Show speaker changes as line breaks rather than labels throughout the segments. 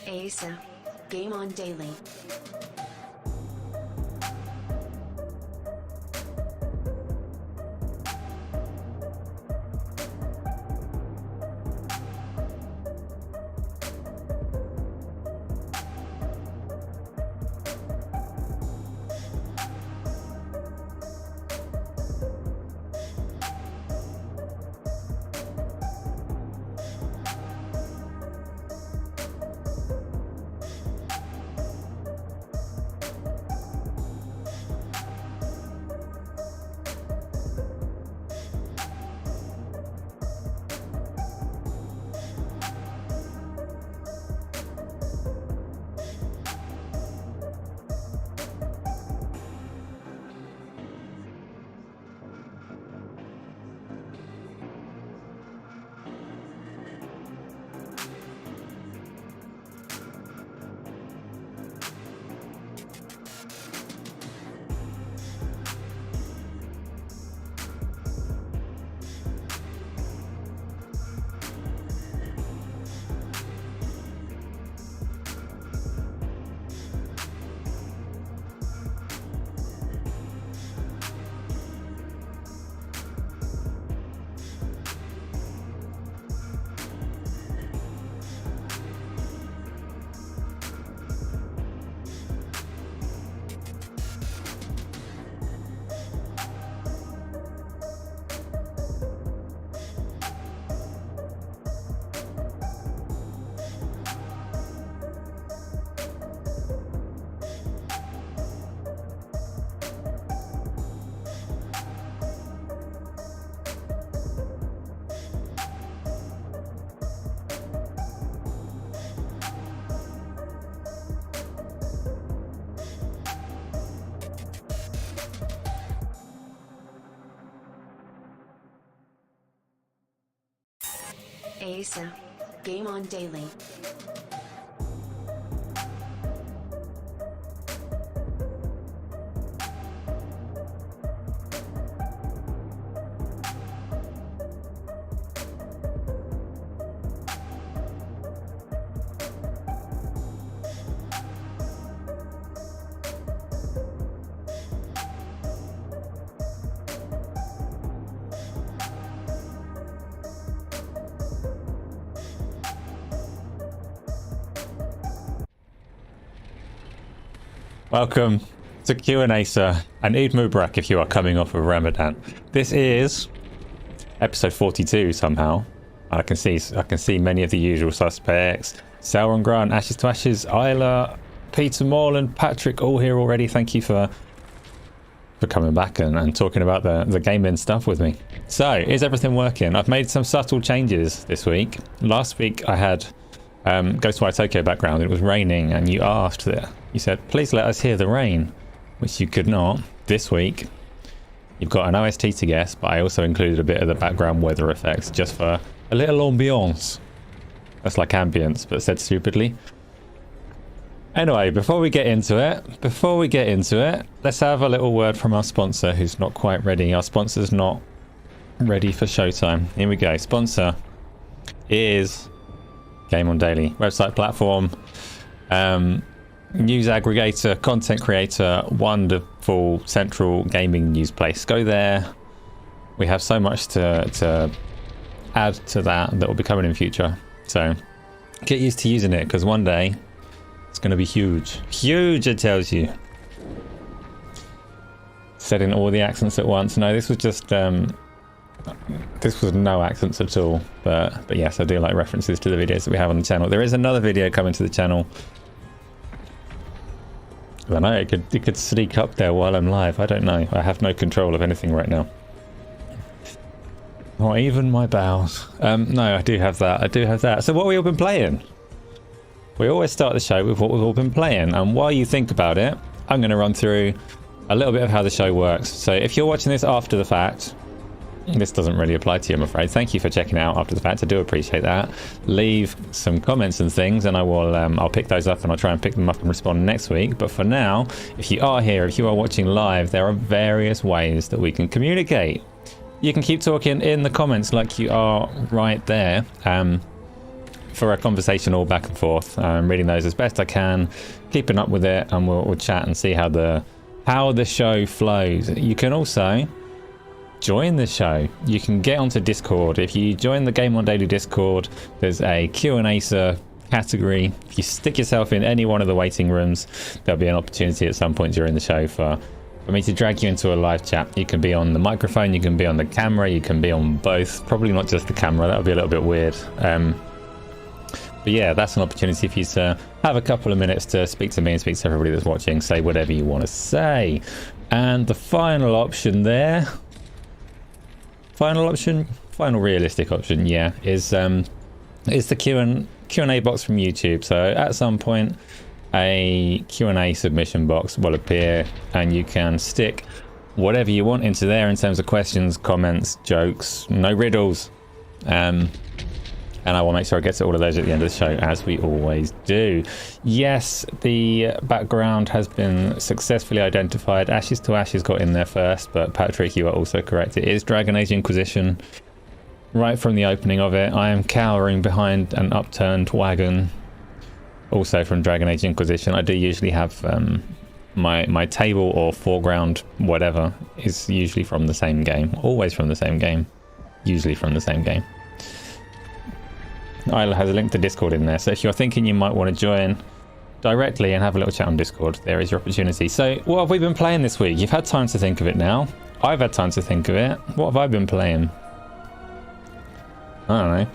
ASA. Game on Daily. ASA. Game on Daily.
Welcome to Q&A, sir, and Eid Mubarak if you are coming off of Ramadan. This is episode 42 somehow. I can see many of the usual suspects. Sauron Grant, Ashes to Ashes, Isla, Peter Morland, Patrick, all here already. Thank you for coming back and talking about the gaming stuff with me. So, is everything working? I've made some subtle changes this week. Last week I had Ghostwire Tokyo background. It was raining and you asked that. You said, please let us hear the rain, which you could not. This week, you've got an OST to guess, but I also included a bit of the background weather effects just for a little ambiance. That's like ambience, but said stupidly. Anyway, before we get into it, let's have a little word from our sponsor who's not quite ready. Our sponsor's not ready for showtime. Here we go. Sponsor is Game on Daily. Website, platform, news aggregator, content creator, wonderful central gaming news place. Go there. We have so much to add to that will be coming in future. So get used to using it because one day it's going to be huge. Huge, it tells you. Said in all the accents at once. No, this was just this was no accents at all. But yes, I do like references to the videos that we have on the channel. There is another video coming to the channel. I don't know, it could sneak up there while I'm live. I don't know. I have no control of anything right now. Not even my bowels. No, I do have that. So what have we all been playing? We always start the show with what we've all been playing. And while you think about it, I'm going to run through a little bit of how the show works. So if you're watching this after the fact, this doesn't really apply to you, I'm afraid. Thank you for checking out after the fact. I do appreciate that. Leave some comments and things, and I will. I'll pick those up, and I'll try and pick them up and respond next week. But for now, if you are here, if you are watching live, there are various ways that we can communicate. You can keep talking in the comments like you are right there. for a conversation all back and forth. I'm reading those as best I can, keeping up with it, and we'll chat and see how the show flows. You can also join the show. You can get onto Discord. If you join the Game On Daily Discord, there's a Q&A category. If you stick yourself in any one of the waiting rooms, there'll be an opportunity at some point during the show for me to drag you into a live chat. You can be on the microphone, you can be on the camera, you can be on both. Probably not just the camera, that would be a little bit weird. But yeah, that's an opportunity for you to have a couple of minutes to speak to me and speak to everybody that's watching, say whatever you want to say. And the final option there, final realistic option, yeah, is the Q&A box from YouTube. So at some point, a Q&A submission box will appear, and you can stick whatever you want into there in terms of questions, comments, jokes, no riddles. And I will make sure I get to all of those at the end of the show, as we always do. Yes, the background has been successfully identified. Ashes to Ashes got in there first, but Patrick, you are also correct. It is Dragon Age Inquisition. Right from the opening of it, I am cowering behind an upturned wagon. Also from Dragon Age Inquisition. I do usually have my table or foreground, whatever, is usually from the same game. Always from the same game. Usually from the same game. Isla has a link to Discord in there, so if you're thinking you might want to join directly and have a little chat on Discord, there is your opportunity. So what have we been playing this week? You've had time to think of it now. I've had time to think of it. What have I been playing? I don't know.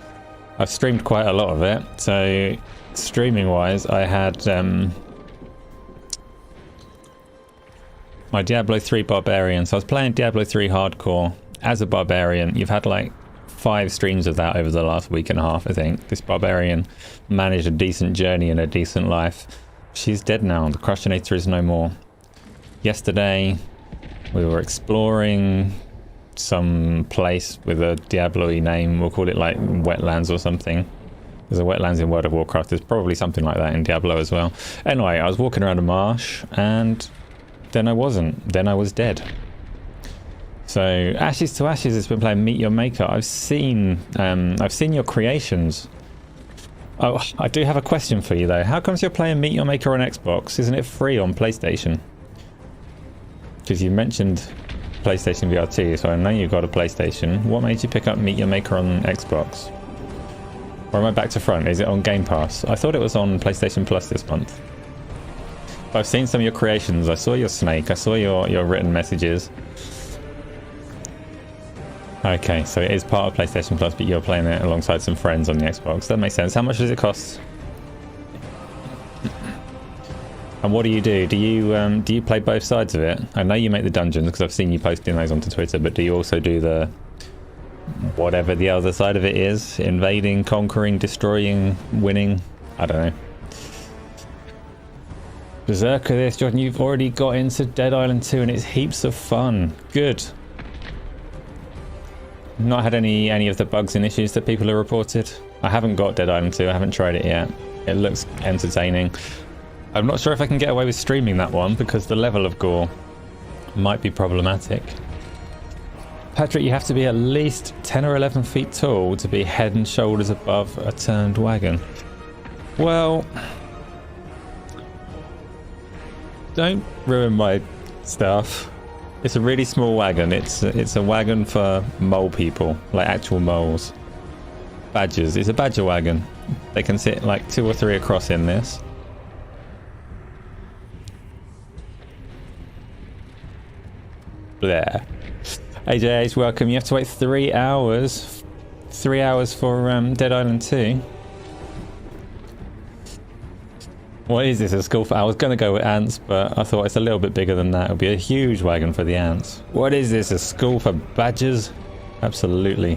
I've streamed quite a lot of it. So streaming wise, I had my Diablo 3 Barbarian. So I was playing Diablo 3 Hardcore as a Barbarian. You've had like 5 streams of that over the last week and a half, I think. This Barbarian managed a decent journey and a decent life. She's dead now. The Crushinator is no more. Yesterday, we were exploring some place with a Diablo-y name. We'll call it like Wetlands or something. There's a Wetlands in World of Warcraft. There's probably something like that in Diablo as well. Anyway, I was walking around a marsh, and then I wasn't. Then I was dead. So Ashes to Ashes has been playing Meet Your Maker. I've seen your creations. Oh, I do have a question for you though. How comes you're playing Meet Your Maker on Xbox? Isn't it free on PlayStation? Because you mentioned PlayStation VR 2, so I know you've got a PlayStation. What made you pick up Meet Your Maker on Xbox? Or am I back to front? Is it on Game Pass? I thought it was on PlayStation Plus this month. I've seen some of your creations. I saw your snake. I saw your written messages. Okay, so it is part of PlayStation Plus, but you're playing it alongside some friends on the Xbox. That makes sense. How much does it cost? And what do you do? Do you play both sides of it? I know you make the dungeons because I've seen you posting those onto Twitter, but do you also do the whatever the other side of it is? Invading, conquering, destroying, winning? I don't know. Berserker this, Jordan, you've already got into Dead Island 2 and it's heaps of fun. Good. Not had any of the bugs and issues that people have reported. I haven't got Dead Island 2, I haven't tried it yet. It looks entertaining. I'm not sure if I can get away with streaming that one because the level of gore might be problematic. Patrick, you have to be at least 10 or 11 feet tall to be head and shoulders above a turned wagon. Well, don't ruin my stuff. It's a really small wagon. It's a wagon for mole people, like actual moles. Badgers. It's a badger wagon. They can sit like 2 or 3 across in this. There. AJH, welcome. You have to wait 3 hours. 3 hours for Dead Island 2. What is this, a school for... I was going to go with ants, but I thought it's a little bit bigger than that. It'll be a huge wagon for the ants. What is this, a school for badgers? Absolutely.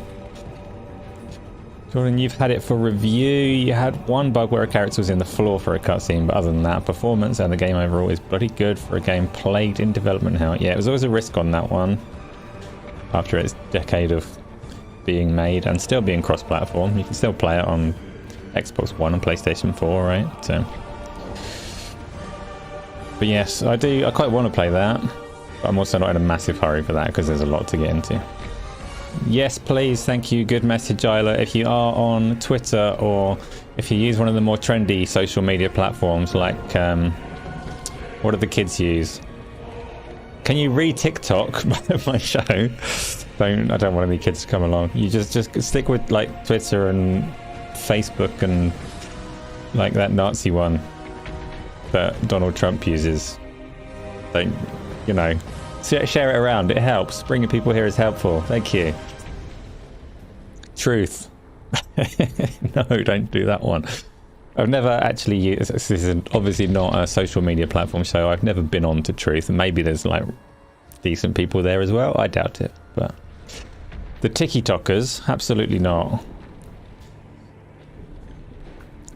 Jordan, you've had it for review. You had one bug where a character was in the floor for a cutscene, but other than that, performance and the game overall is bloody good for a game played in development now. Yeah, it was always a risk on that one. After its decade of being made and still being cross-platform. You can still play it on Xbox One and PlayStation 4, right? So... But yes, I quite want to play that, but I'm also not in a massive hurry for that because there's a lot to get into. Yes, please. Thank you. Good message, Isla. If you are on Twitter or if you use one of the more trendy social media platforms like, what do the kids use? Can you re-TikTok my show? I don't want any kids to come along. You just stick with like Twitter and Facebook and like that Nazi one that Donald Trump uses. Don't, you know, share it around. It helps. Bringing people here is helpful. Thank you. Truth. No, don't do that one. I've never actually used, this is obviously not a social media platform, so I've never been on to Truth. Maybe there's like decent people there as well. I doubt it, but the TikTokers, absolutely not.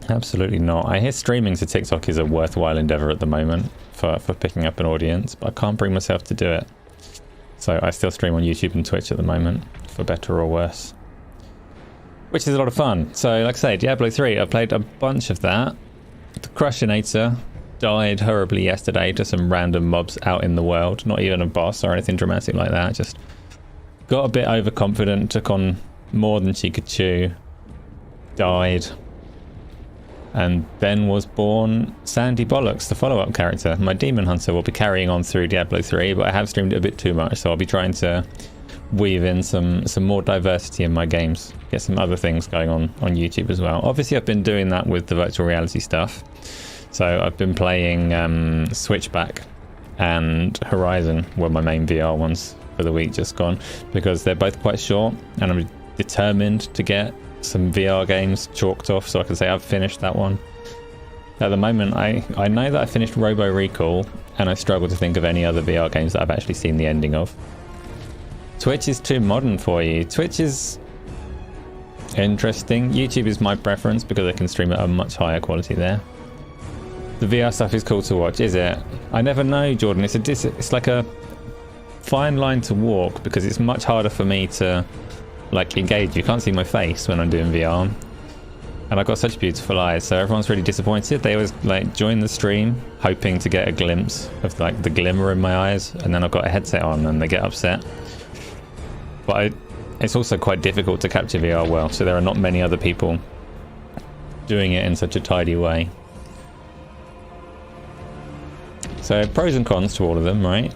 Absolutely not. I hear streaming to TikTok is a worthwhile endeavor at the moment for picking up an audience, but I can't bring myself to do it. So I still stream on YouTube and Twitch at the moment, for better or worse. Which is a lot of fun. So like I say, Diablo 3, I played a bunch of that. The Crushinator died horribly yesterday to some random mobs out in the world. Not even a boss or anything dramatic like that. Just got a bit overconfident, took on more than she could chew. Died. And then was born Sandy Bollocks, the follow-up character. My Demon Hunter will be carrying on through Diablo 3, but I have streamed it a bit too much, so I'll be trying to weave in some more diversity in my games, get some other things going on YouTube as well. Obviously I've been doing that with the virtual reality stuff, so I've been playing Switchback and Horizon were my main VR ones for the week just gone, because they're both quite short and I'm determined to get some VR games chalked off so I can say I've finished that one. At the moment I know that I finished Robo Recall and I struggle to think of any other VR games that I've actually seen the ending of. Twitch is too modern for you. Twitch is interesting. YouTube is my preference because I can stream at a much higher quality there. The VR stuff is cool to watch, is it? I never know, Jordan. It's like a fine line to walk because it's much harder for me to like engage. You can't see my face when I'm doing VR. And I've got such beautiful eyes, so everyone's really disappointed. They always like join the stream hoping to get a glimpse of like the glimmer in my eyes, and then I've got a headset on and they get upset. But it's also quite difficult to capture VR well, so there are not many other people doing it in such a tidy way. So pros and cons to all of them, right?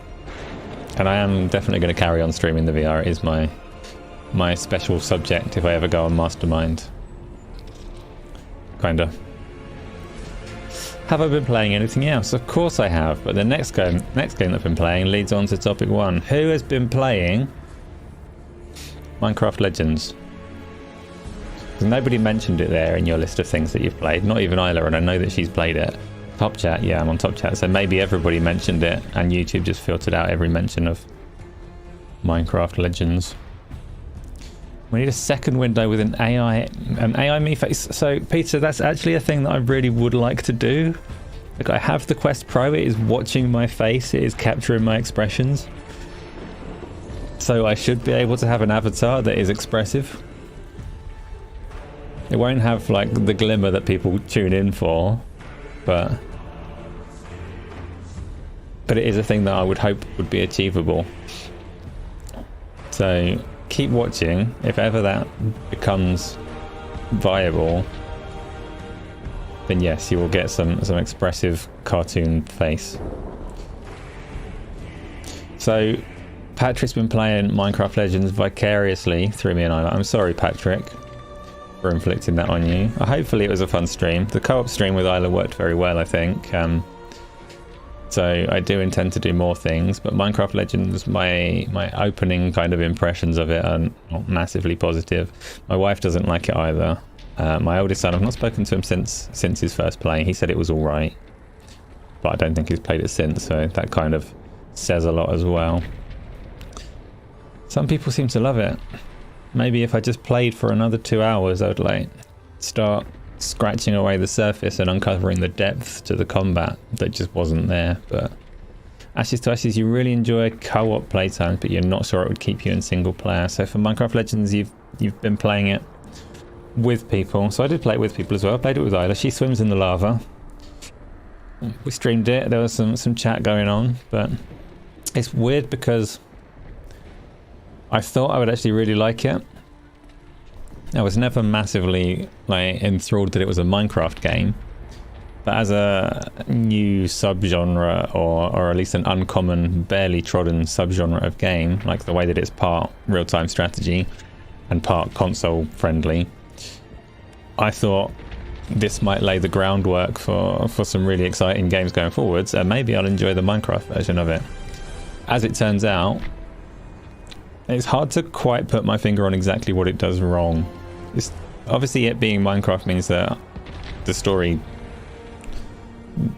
And I am definitely going to carry on streaming the VR. It is my special subject if I ever go on Mastermind. Kinda. Have I been playing anything else? Of course I have, but the next game that I've been playing leads on to topic 1. Who has been playing Minecraft Legends? Nobody mentioned it there in your list of things that you've played, not even Isla, and I know that she's played it. Top Chat, yeah, I'm on Top Chat, so maybe everybody mentioned it and YouTube just filtered out every mention of Minecraft Legends. We need a second window with an AI me face. So Peter, that's actually a thing that I really would like to do. Like, I have the Quest Pro, it is watching my face, it is capturing my expressions. So I should be able to have an avatar that is expressive. It won't have like the glimmer that people tune in for, but it is a thing that I would hope would be achievable. So keep watching. If ever that becomes viable, then yes, you will get some expressive cartoon face. So Patrick's been playing Minecraft Legends vicariously through me and I. I'm sorry, Patrick, for inflicting that on you. Hopefully it was a fun stream. The co-op stream with Isla worked very well, I think. So I do intend to do more things, but Minecraft Legends, my opening kind of impressions of it are not massively positive. My wife doesn't like it either. My oldest son, I've not spoken to him since his first play. He said it was all right, but I don't think he's played it since, so that kind of says a lot as well. Some people seem to love it. Maybe if I just played for another 2 hours, I would like start scratching away the surface and uncovering the depth to the combat that just wasn't there. But Ashes to Ashes, you really enjoy co-op playtimes, but you're not sure it would keep you in single player. So for Minecraft Legends, you've been playing it with people. So I did play it with people as well. I played it with Isla. She swims in the lava. We streamed it. There was some chat going on, but it's weird because I thought I would actually really like it. I was never massively like enthralled that it was a Minecraft game, but as a new subgenre, or at least an uncommon, barely trodden subgenre of game, like the way that it's part real-time strategy and part console friendly, I thought this might lay the groundwork for some really exciting games going forwards, and maybe I'll enjoy the Minecraft version of it. As it turns out, it's hard to quite put my finger on exactly what it does wrong. It's, obviously it being Minecraft means that the story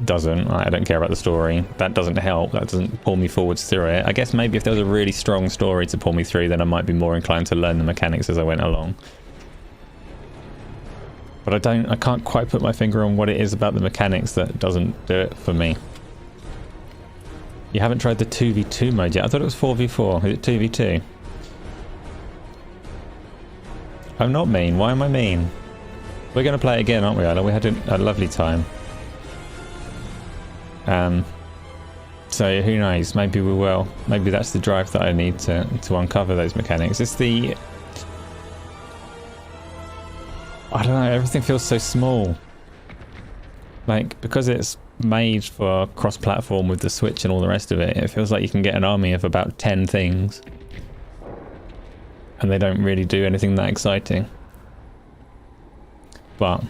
doesn't. I don't care about the story. That doesn't help. That doesn't pull me forwards through it. I guess maybe if there was a really strong story to pull me through, then I might be more inclined to learn the mechanics as I went along. But I can't quite put my finger on what it is about the mechanics that doesn't do it for me. You haven't tried the 2v2 mode yet? I thought it was 4v4. Is it 2v2? I'm not mean. Why am I mean? We're going to play it again, aren't we, Isla? We had a lovely time. So who knows? Maybe we will. Maybe that's the drive that I need to uncover those mechanics. It's the... I don't know, everything feels so small. Like, because it's made for cross-platform with the Switch and all the rest of it, it feels like you can get an army of about 10 things. And they don't really do anything that exciting. But,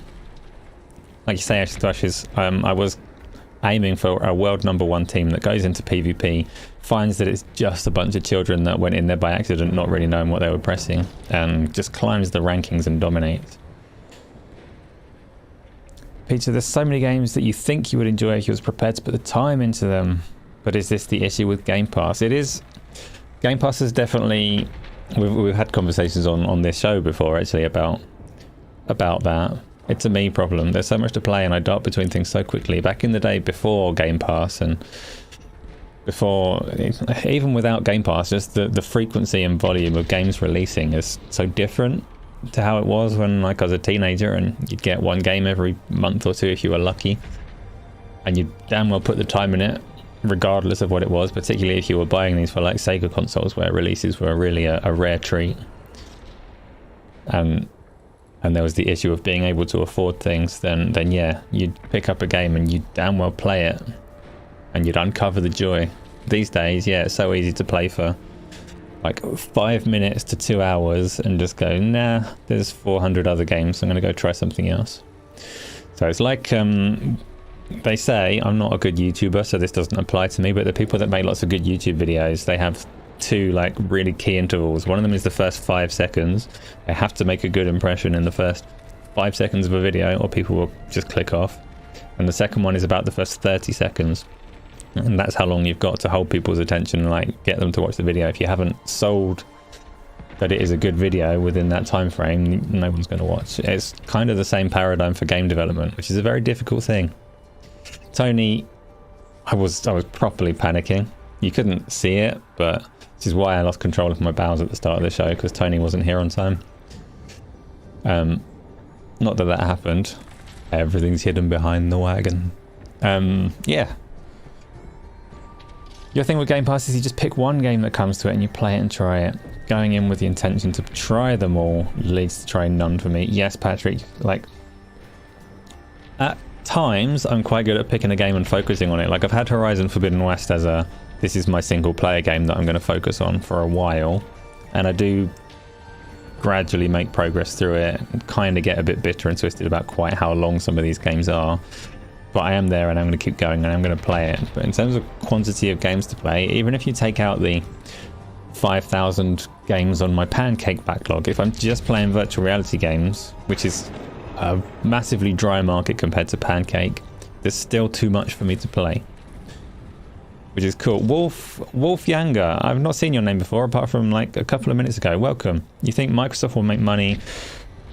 like you say, Ashes to Ashes, I was aiming for a world #1 team that goes into PvP, finds that it's just a bunch of children that went in there by accident, not really knowing what they were pressing, and just climbs the rankings and dominates. Peter, there's so many games that you think you would enjoy if you was prepared to put the time into them. But is this the issue with Game Pass? It is. Game Pass is definitely... We've had conversations on this show before, actually, about that. It's a me problem. There's so much to play and I dart between things so quickly. Back in the day before Game Pass and before... Even without Game Pass, just the frequency and volume of games releasing is so different to how it was when like I was a teenager, and you'd get one game every month or two if you were lucky, and you'd damn well put the time in it regardless of what it was, particularly if you were buying these for like Sega consoles where releases were really a rare treat, and there was the issue of being able to afford things. Then yeah, you'd pick up a game and you'd damn well play it and you'd uncover the joy. These days, yeah, it's so easy to play for like 5 minutes to 2 hours and just go, nah, there's 400 other games, I'm going to go try something else. So it's like, they say, I'm not a good YouTuber, so this doesn't apply to me, but the people that make lots of good YouTube videos, they have two like really key intervals. One of them is the first 5 seconds. They have to make a good impression in the first 5 seconds of a video or people will just click off. And the second one is about the first 30 seconds. And that's how long you've got to hold people's attention and like get them to watch the video. If you haven't sold that it is a good video within that time frame, no one's going to watch. It's kind of the same paradigm for game development, which is a very difficult thing. Tony, I was properly panicking. You couldn't see it, but this is why I lost control of my bowels at the start of the show, because Tony wasn't here on time. Not that happened. Everything's hidden behind the wagon. Yeah. Your thing with Game Pass is you just pick one game that comes to it and you play it and try it. Going in with the intention to try them all leads to trying none for me. Yes, Patrick, like... At times, I'm quite good at picking a game and focusing on it. Like, I've had Horizon Forbidden West as a... This is my single player game that I'm going to focus on for a while. And I do gradually make progress through it and kind of get a bit bitter and twisted about quite how long some of these games are. But I am there and I'm going to keep going and I'm going to play it. But in terms of quantity of games to play, even if you take out the 5,000 games on my Pancake backlog, if I'm just playing virtual reality games, which is a massively dry market compared to Pancake, there's still too much for me to play. Which is cool. Wolf Yanga, I've not seen your name before apart from like a couple of minutes ago. Welcome. You think Microsoft will make money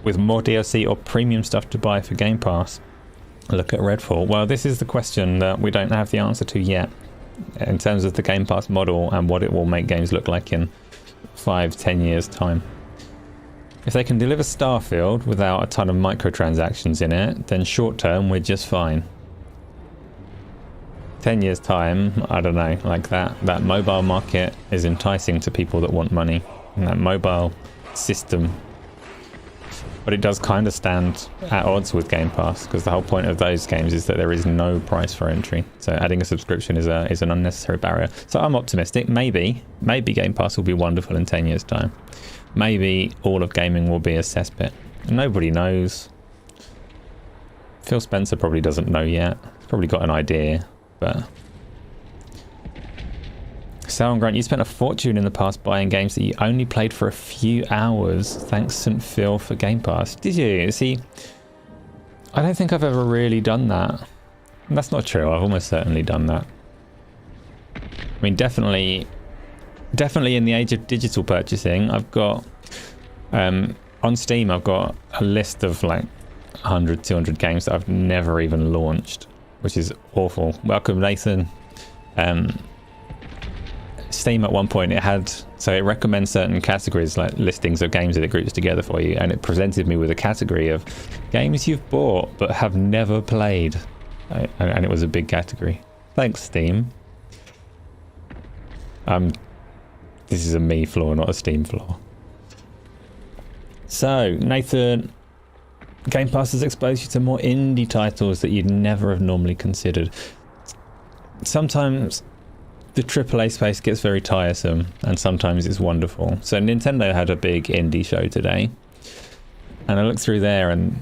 with more DLC or premium stuff to buy for Game Pass? Look at Redfall. Well, this is the question that we don't have the answer to yet in terms of the Game Pass model and what it will make games look like in 5-10 years time. If they can deliver Starfield without a ton of microtransactions in it, then short term we're just fine. 10 years time, I don't know, like that mobile market is enticing to people that want money. and that mobile system. But it does kind of stand at odds with Game Pass, because the whole point of those games is that there is no price for entry. So adding a subscription is an unnecessary barrier. So I'm optimistic. Maybe Game Pass will be wonderful in 10 years' time. Maybe all of gaming will be a cesspit. Nobody knows. Phil Spencer probably doesn't know yet. He's probably got an idea, but... Sal and Grant, you spent a fortune in the past buying games that you only played for a few hours. Thanks, St. Phil, for Game Pass. Did you? See, I don't think I've ever really done that. And that's not true. I've almost certainly done that. I mean, definitely in the age of digital purchasing, I've got... on Steam, I've got a list of like 100, 200 games that I've never even launched, which is awful. Welcome, Nathan. Steam at one point, it recommends certain categories, like listings of games that it groups together for you, and it presented me with a category of games you've bought but have never played, and it was a big category. Thanks, Steam. This is a me flaw, not a Steam flaw. So, Nathan, Game Pass has exposed you to more indie titles that you'd never have normally considered. Sometimes the AAA space gets very tiresome, and sometimes it's wonderful. So Nintendo had a big indie show today, and I looked through there, and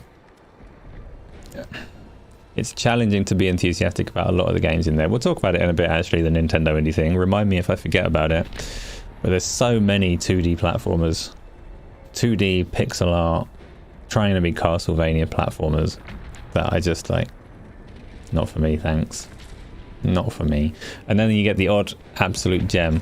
it's challenging to be enthusiastic about a lot of the games in there. We'll talk about it in a bit, actually, the Nintendo indie thing. Remind me if I forget about it. But there's so many 2D platformers, 2D pixel art, trying to be Castlevania platformers, that I just like, not for me, thanks. Not for me. And then you get the odd absolute gem.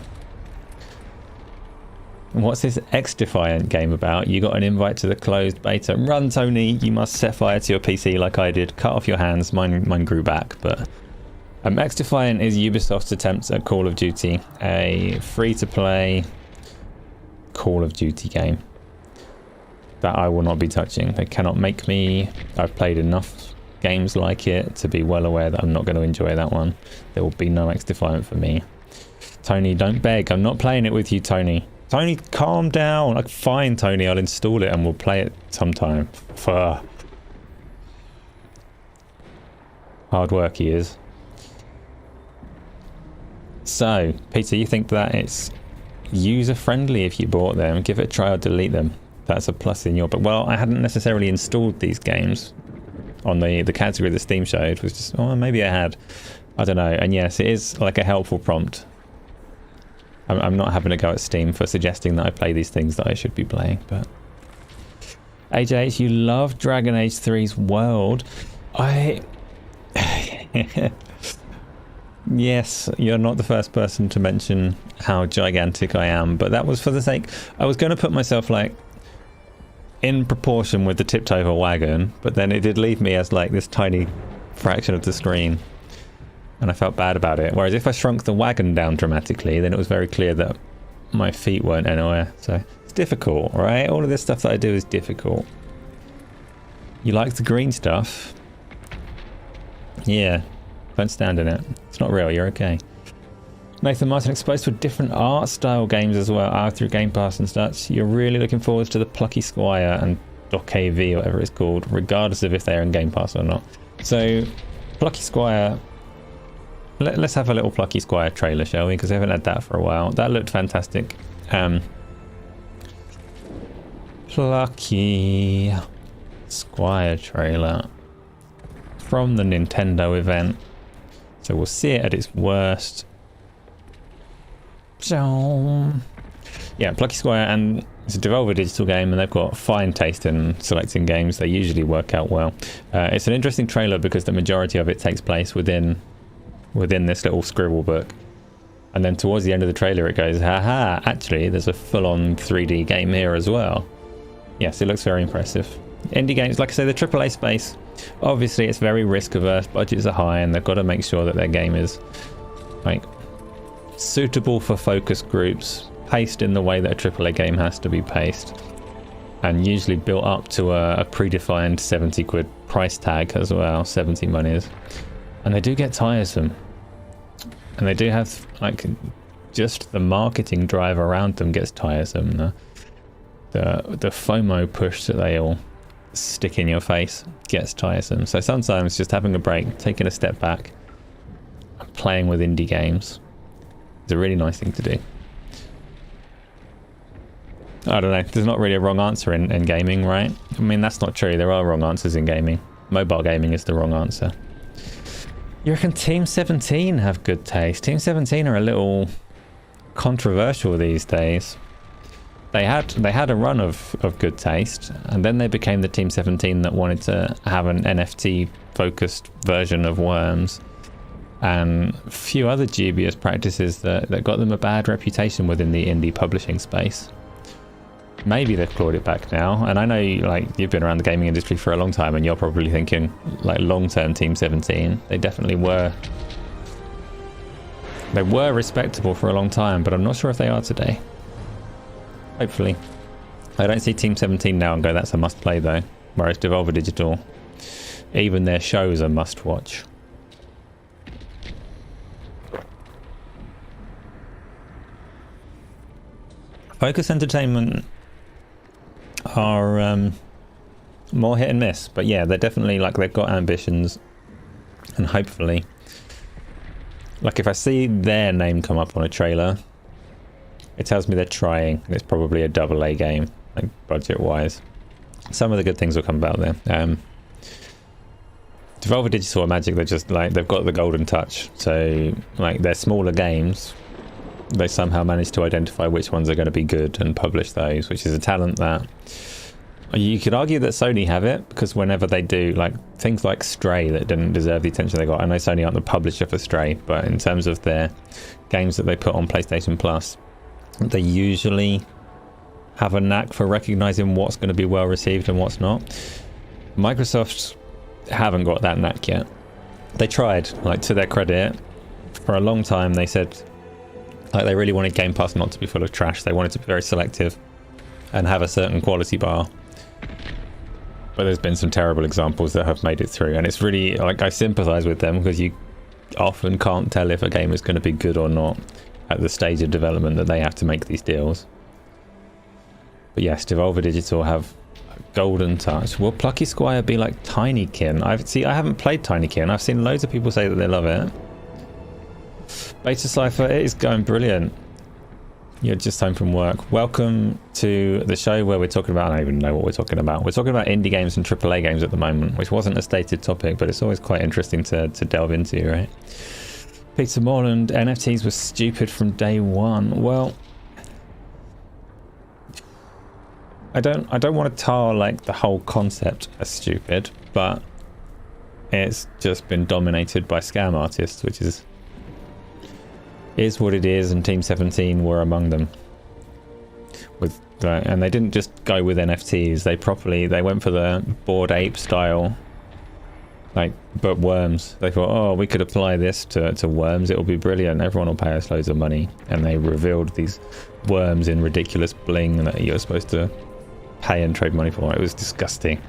And what's this X-Defiant game about? You got an invite to the closed beta. Run, Tony! You must set fire to your PC like I did. Cut off your hands. Mine grew back, but... X-Defiant is Ubisoft's attempt at Call of Duty, a free-to-play Call of Duty game that I will not be touching. They cannot make me. I've played enough games like it to be well aware that I'm not going to enjoy that one. There will be no X-Defiant for me. Tony, don't beg. I'm not playing it with you, Tony. Tony, calm down. Like, fine, Tony, I'll install it and we'll play it sometime. Hard work he is. So, Peter, you think that it's user-friendly if you bought them? Give it a try or delete them. That's a plus in your book. Well, I hadn't necessarily installed these games on the category that Steam showed. It was just, oh, maybe I had. I don't know. And yes, it is like a helpful prompt. I'm not having a go at Steam for suggesting that I play these things that I should be playing, but... AJH, you love Dragon Age 3's world. Yes, you're not the first person to mention how gigantic I am, but that was for the sake... I was going to put myself, like, in proportion with the tipped-over wagon, but then it did leave me as, like, this tiny fraction of the screen, and I felt bad about it. Whereas if I shrunk the wagon down dramatically, then it was very clear that my feet weren't anywhere. So it's difficult, right? All of this stuff that I do is difficult. You like the green stuff? Yeah. Don't stand in it. It's not real. You're okay. Nathan Martin, exposed to different art style games as well through Game Pass and such. You're really looking forward to the Plucky Squire and Doc AV, or whatever it's called, regardless of if they're in Game Pass or not. So, Plucky Squire... Let's have a little Plucky Squire trailer, shall we? Because I haven't had that for a while. That looked fantastic. Plucky Squire trailer from the Nintendo event. So we'll see it at its worst. So, yeah, Plucky Squire, and it's a Devolver Digital game, and they've got fine taste in selecting games. They usually work out well. It's an interesting trailer because the majority of it takes place within this little scribble book, and then towards the end of the trailer it goes, haha, actually there's a full-on 3D game here as well. Yes, it looks very impressive. Indie games, like I say, the AAA space, obviously it's very risk averse, budgets are high, and they've got to make sure that their game is like suitable for focus groups, paced in the way that a AAA game has to be paced, and usually built up to a predefined 70 quid price tag as well, 70 monies. And they do get tiresome, and they do have like just the marketing drive around them gets tiresome. The FOMO push that they all stick in your face gets tiresome. So sometimes just having a break, taking a step back, and playing with indie games is a really nice thing to do. I don't know, there's not really a wrong answer in gaming, right? I mean, that's not true. There are wrong answers in gaming. Mobile gaming is the wrong answer. You reckon Team 17 have good taste? Team 17 are a little controversial these days. They had a run of good taste, and then they became the Team 17 that wanted to have an NFT focused version of Worms, and a few other dubious practices that got them a bad reputation within the indie publishing space. Maybe they've clawed it back now, and I know you've been around the gaming industry for a long time, and you're probably thinking like long-term Team 17. They definitely were. They were respectable for a long time, but I'm not sure if they are today. Hopefully. I don't see Team 17 now and go, that's a must-play though. Whereas Devolver Digital, even their shows are must-watch. Focus Entertainment are more hit and miss, but yeah, they're definitely they've got ambitions, and hopefully, if I see their name come up on a trailer, it tells me they're trying, and it's probably a AA game, budget wise. Some of the good things will come about there. Devolver Digital or Magic, they're just they've got the golden touch, so they're smaller games. They somehow manage to identify which ones are going to be good and publish those, which is a talent that you could argue that Sony have it, because whenever they do things like Stray that didn't deserve the attention they got, I know Sony aren't the publisher for Stray, but in terms of their games that they put on PlayStation Plus, they usually have a knack for recognizing what's going to be well received and what's not. Microsoft haven't got that knack yet. They tried, to their credit, for a long time they said they really wanted Game Pass not to be full of trash. They wanted to be very selective and have a certain quality bar. But there's been some terrible examples that have made it through, and it's really I sympathize with them, because you often can't tell if a game is going to be good or not at the stage of development that they have to make these deals. But yes, Devolver Digital have a golden touch. Will Plucky Squire be like Tinykin? I haven't played Tinykin. I've seen loads of people say that they love it. Beta Cypher, it is going brilliant. You're just home from work. Welcome to the show where we're talking about, I don't even know what we're talking about. We're talking about indie games and AAA games at the moment, which wasn't a stated topic, but it's always quite interesting to delve into, right? Peter Morland, NFTs were stupid from day one. Well, I don't want to tar the whole concept as stupid, but it's just been dominated by scam artists, which is what it is, and Team 17 were among them. And they didn't just go with NFTs. They went for the Bored Ape style, but Worms. They thought, oh, we could apply this to Worms. It'll be brilliant. Everyone will pay us loads of money. And they revealed these Worms in ridiculous bling that you're supposed to pay and trade money for. It was disgusting.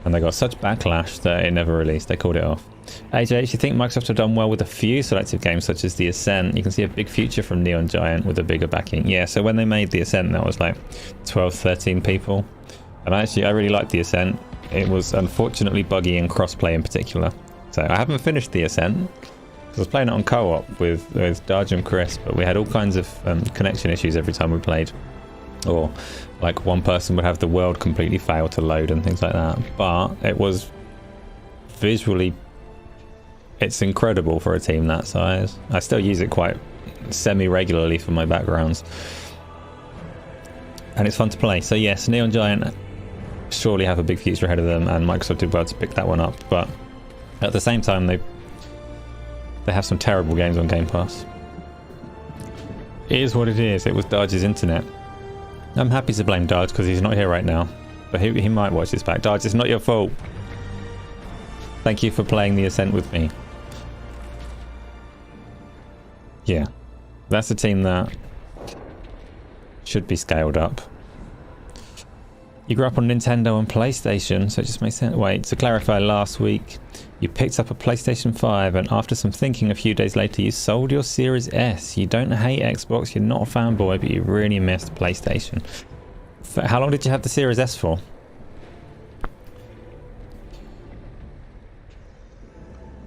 And they got such backlash that it never released. They called it off. AJ, do you think Microsoft have done well with a few selective games such as The Ascent? You can see a big future from Neon Giant with a bigger backing. Yeah, so when they made The Ascent, that was 12, 13 people. And I really liked The Ascent. It was unfortunately buggy in crossplay in particular. So I haven't finished The Ascent. I was playing it on co-op with Darge and Chris, but we had all kinds of connection issues every time we played. Or one person would have the world completely fail to load and things like that. But it was visually, it's incredible for a team that size. I still use it quite semi-regularly for my backgrounds. And it's fun to play. So yes, Neon Giant surely have a big future ahead of them, and Microsoft did well to pick that one up. But at the same time, they have some terrible games on Game Pass. It is what it is. It was Darge's internet. I'm happy to blame Darge because he's not here right now. But he might watch this back. Darge, it's not your fault. Thank you for playing The Ascent with me. Yeah, that's a team that should be scaled up. You grew up on Nintendo and PlayStation, so it just makes sense. Wait, to clarify, last week you picked up a PlayStation 5 and after some thinking a few days later you sold your Series S. You don't hate Xbox, you're not a fanboy, but you really missed PlayStation. How long did you have the Series S for?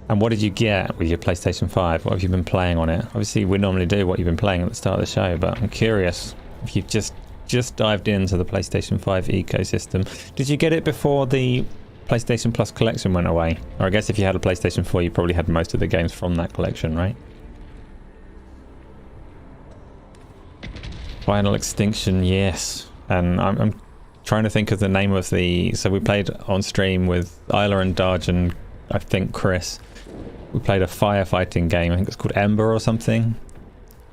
And what did you get with your PlayStation 5? What have you been playing on it? Obviously we normally do what you've been playing at the start of the show, but I'm curious if you've just dived into the PlayStation 5 ecosystem. Did you get it before the PlayStation Plus collection went away? Or I guess if you had a PlayStation 4 you probably had most of the games from that collection, right? Final Extinction, yes. And I'm trying to think of the name of the... So we played on stream with Isla and Darge and I think Chris. We played a firefighting game. I think it's called Ember or something.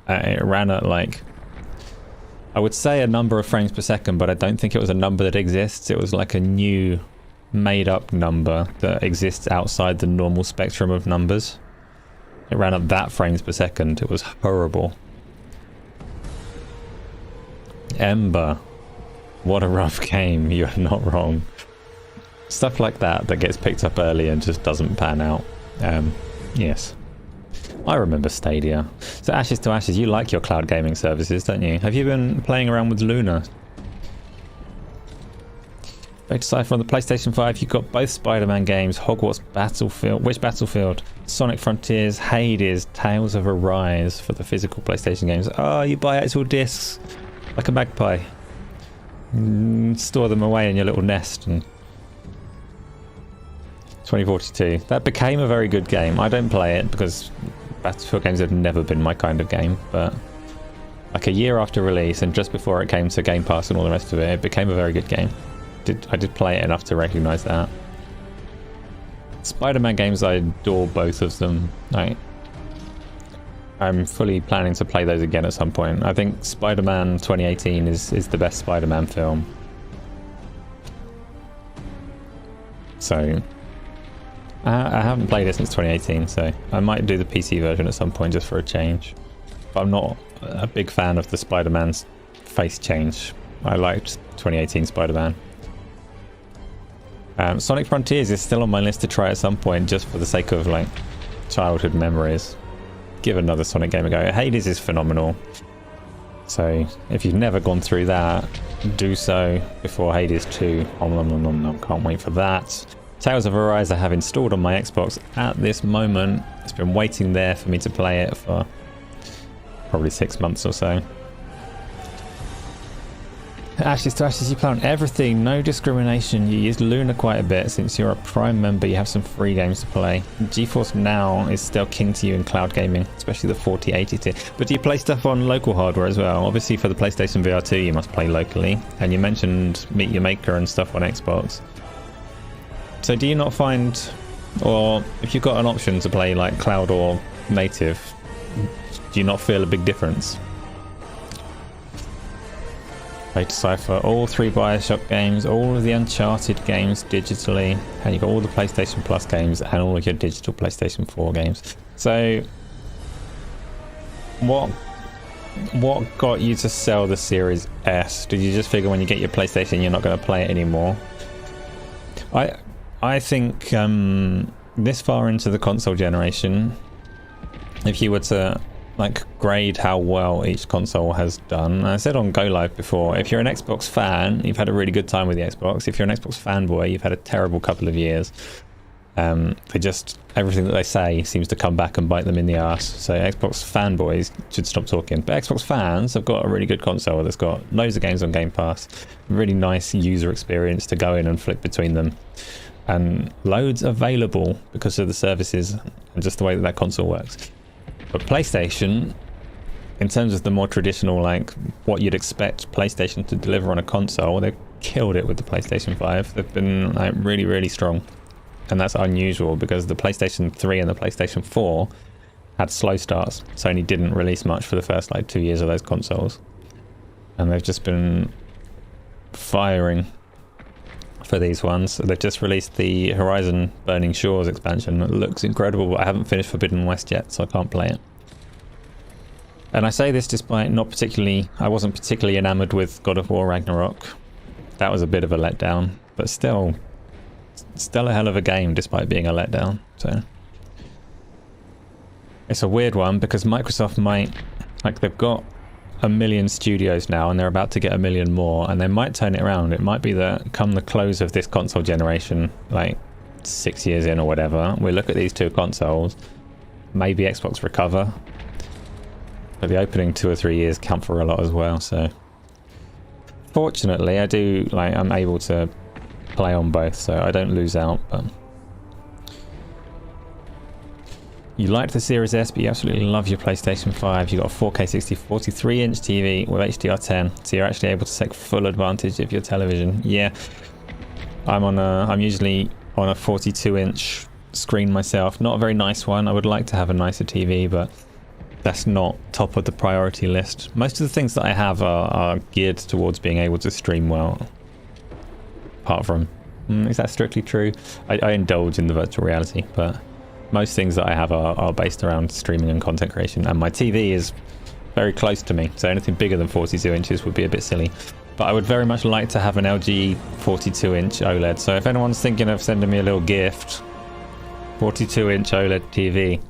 It ran at like... I would say a number of frames per second, but I don't think it was a number that exists. It was like a new made-up number that exists outside the normal spectrum of numbers. It ran at that frames per second. It was horrible. Ember. What a rough game. You're not wrong. Stuff like that gets picked up early and just doesn't pan out. Yes. I remember Stadia. So Ashes to Ashes, you like your cloud gaming services, don't you? Have you been playing around with Luna? Great Cypher on the PlayStation 5, you got both Spider-Man games, Hogwarts Battlefield, which Battlefield? Sonic Frontiers, Hades, Tales of Arise for the physical PlayStation games. Oh, you buy actual discs like a magpie. Store them away in your little nest and 2042. That became a very good game. I don't play it because Battlefield games have never been my kind of game, but like a year after release and just before it came to Game Pass and all the rest of it, it became a very good game. I did play it enough to recognize that. Spider-Man games, I adore both of them. I'm fully planning to play those again at some point. I think Spider-Man 2018 is the best Spider-Man film. So I haven't played it since 2018, so I might do the PC version at some point just for a change. But I'm not a big fan of the Spider-Man's face change. I liked 2018 Spider-Man. Sonic Frontiers is still on my list to try at some point just for the sake of like childhood memories. Give another Sonic game a go. Hades is phenomenal. So if you've never gone through that, do so before Hades 2. Can't wait for that. Tales of Arise I have installed on my Xbox at this moment. It's been waiting there for me to play it for probably 6 months or so. Ashes to Ashes, you play on everything, no discrimination. You use Luna quite a bit. Since you're a Prime member, you have some free games to play. GeForce Now is still king to you in cloud gaming, especially the 4080 tier. But do you play stuff on local hardware as well? Obviously for the PlayStation VR 2 you must play locally, and you mentioned Meet Your Maker and stuff on Xbox. So do you not find, or if you've got an option to play like cloud or native, do you not feel a big difference? Great Cypher, all 3 Bioshock games, all of the Uncharted games digitally, and you've got all the PlayStation Plus games and all of your digital PlayStation 4 games. So what got you to sell the Series S? Did you just figure when you get your PlayStation you're not going to play it anymore? I think this far into the console generation, if you were to like grade how well each console has done, I said on Go Live before, if you're an Xbox fan, you've had a really good time with the Xbox. If you're an Xbox fanboy, you've had a terrible couple of years. Everything that they say seems to come back and bite them in the ass. So Xbox fanboys should stop talking. But Xbox fans have got a really good console that's got loads of games on Game Pass, really nice user experience to go in and flick between them, and loads available because of the services and just the way that console works. But PlayStation, in terms of the more traditional, like what you'd expect PlayStation to deliver on a console, they've killed it with the PlayStation 5. They've been like really, really strong. And that's unusual because the PlayStation 3 and the PlayStation 4 had slow starts. Sony didn't release much for the first like 2 years of those consoles. And they've just been firing for these ones. They've just released the Horizon Burning Shores expansion. It looks incredible, but I haven't finished Forbidden West yet, so I can't play it. And I say this despite I wasn't particularly enamored with God of War Ragnarok. that was a bit of a letdown, but still a hell of a game despite being a letdown. So it's a weird one because Microsoft might, like, they've got 1 million studios now and they're about to get 1 million more, and they might turn it around. It might be that come the close of this console generation, like 6 years in or whatever, we look at these two consoles, maybe Xbox recover, but the opening 2 or 3 years count for a lot as well. So fortunately I'm able to play on both, so I don't lose out. But you liked the Series S, but you absolutely love your PlayStation 5. You got a 4K 60 43-inch TV with HDR10, so you're actually able to take full advantage of your television. Yeah, I'm usually on a 42-inch screen myself. Not a very nice one. I would like to have a nicer TV, but that's not top of the priority list. Most of the things that I have are geared towards being able to stream well. Apart from, is that strictly true? I indulge in the virtual reality, but most things that I have are based around streaming and content creation, and my TV is very close to me, so anything bigger than 42 inches would be a bit silly. But I would very much like to have an LG 42-inch OLED, so if anyone's thinking of sending me a little gift, 42-inch OLED TV,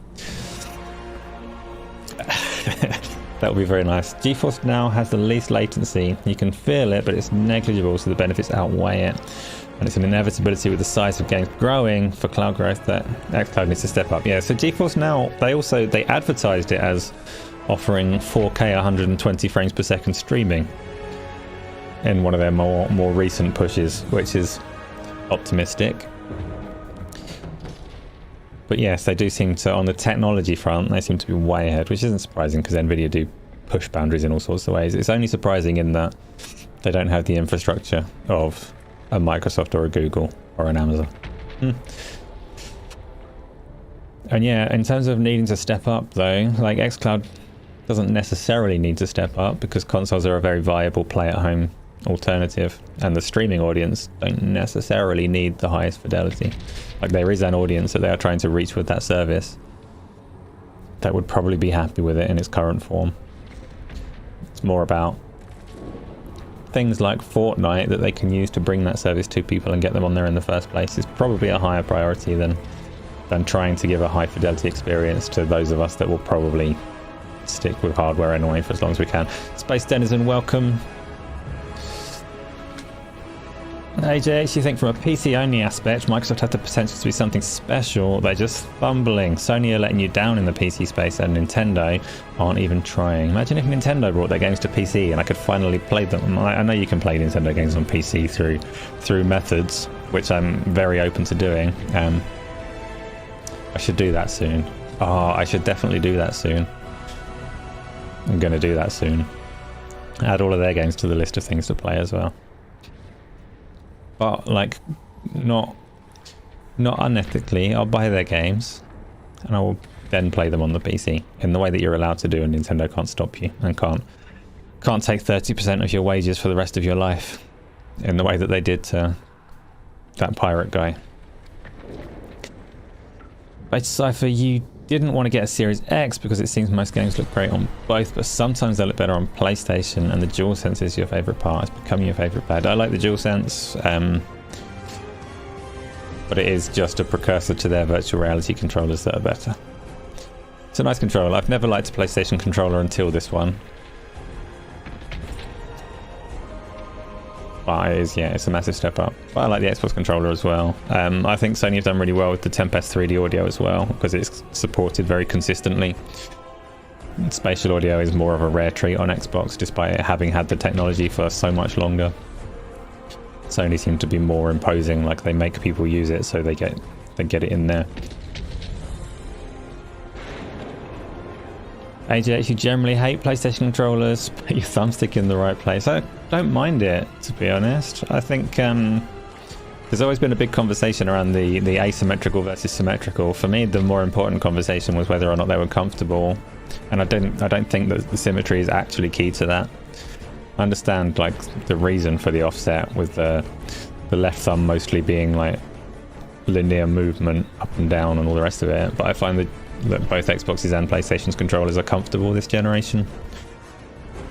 that would be very nice. GeForce Now has the least latency. You can feel it, but it's negligible, so the benefits outweigh it. And it's an inevitability with the size of games growing for cloud growth that xCloud needs to step up. Yeah, so GeForce Now, they advertised it as offering 4K 120 frames per second streaming in one of their more recent pushes, which is optimistic. But yes, they do seem to, on the technology front, they seem to be way ahead, which isn't surprising because NVIDIA do push boundaries in all sorts of ways. It's only surprising in that they don't have the infrastructure of a Microsoft or a Google or an Amazon. And yeah, in terms of needing to step up though, like xCloud doesn't necessarily need to step up because consoles are a very viable play-at-home alternative, and the streaming audience don't necessarily need the highest fidelity. Like, there is an audience that they are trying to reach with that service that would probably be happy with it in its current form. It's more about things like Fortnite that they can use to bring that service to people and get them on there in the first place is probably a higher priority than trying to give a high fidelity experience to those of us that will probably stick with hardware anyway for as long as we can. Space Denizen, welcome. AJH, you think from a PC-only aspect, Microsoft had the potential to be something special. They're just fumbling. Sony are letting you down in the PC space, and Nintendo aren't even trying. Imagine if Nintendo brought their games to PC and I could finally play them. I know you can play Nintendo games on PC through methods, which I'm very open to doing. I should do that soon. Oh, I should definitely do that soon. I'm going to do that soon. Add all of their games to the list of things to play as well. But like, not unethically, I'll buy their games and I will then play them on the PC in the way that you're allowed to do, and Nintendo can't stop you and can't take 30% of your wages for the rest of your life in the way that they did to that pirate guy. But Cypher, you didn't want to get a Series X because it seems most games look great on both, but sometimes they look better on PlayStation, and the DualSense is your favourite part. It's becoming your favourite pad. I like the DualSense, but it is just a precursor to their virtual reality controllers that are better. It's a nice controller. I've never liked a PlayStation controller until this one. But it is, yeah, it's a massive step up. But I like the Xbox controller as well. I think Sony have done really well with the Tempest 3D audio as well, because it's supported very consistently. Spatial audio is more of a rare treat on Xbox, despite it having had the technology for so much longer. Sony seem to be more imposing, like they make people use it, so they get it in there. AJH, you generally hate PlayStation controllers, put your thumbstick in the right place. I don't mind it, to be honest. I think there's always been a big conversation around the asymmetrical versus symmetrical. For me, the more important conversation was whether or not they were comfortable, and I don't think that the symmetry is actually key to that. I understand like the reason for the offset with the left thumb mostly being like linear movement up and down and all the rest of it, but I find that both Xboxes and PlayStation's controllers are comfortable this generation.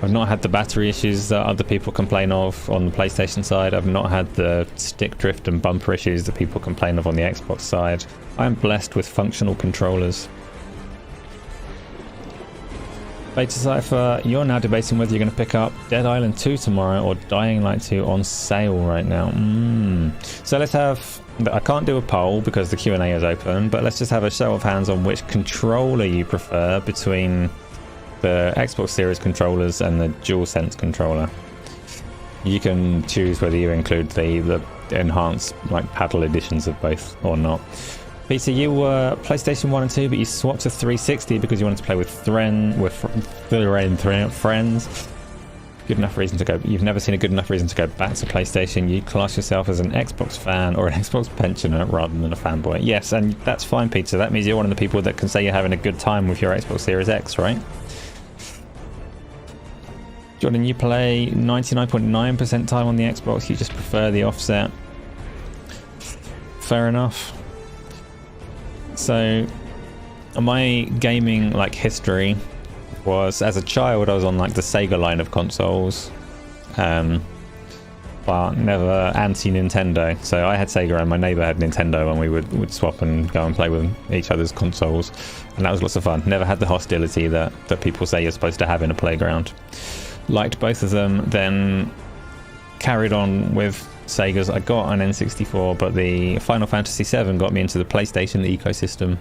I've not had the battery issues that other people complain of on the PlayStation side. I've not had the stick drift and bumper issues that people complain of on the Xbox side. I'm blessed with functional controllers. Beta Cypher, you're now debating whether you're going to pick up Dead Island 2 tomorrow or Dying Light 2 on sale right now. So let's have... I can't do a poll because the Q&A is open, but let's just have a show of hands on which controller you prefer between the Xbox Series controllers and the DualSense controller. You can choose whether you include the enhanced like paddle editions of both or not. Peter, you were PlayStation 1 and 2, but you swapped to 360 because you wanted to play with friends. Good enough reason to go. You've never seen a good enough reason to go back to PlayStation. You class yourself as an Xbox fan or an Xbox pensioner rather than a fanboy. Yes, and that's fine, Peter. That means you're one of the people that can say you're having a good time with your Xbox Series X, right? Jordan, you play 99.9% time on the Xbox. You just prefer the offset. Fair enough. So, my gaming like history was, as a child, I was on like the Sega line of consoles, but never anti-Nintendo. So I had Sega and my neighbour had Nintendo, and we would swap and go and play with each other's consoles, and that was lots of fun. Never had the hostility that people say you're supposed to have in a playground. Liked both of them, then carried on with Sega's. I got an N64, but the Final Fantasy VII got me into the PlayStation ecosystem.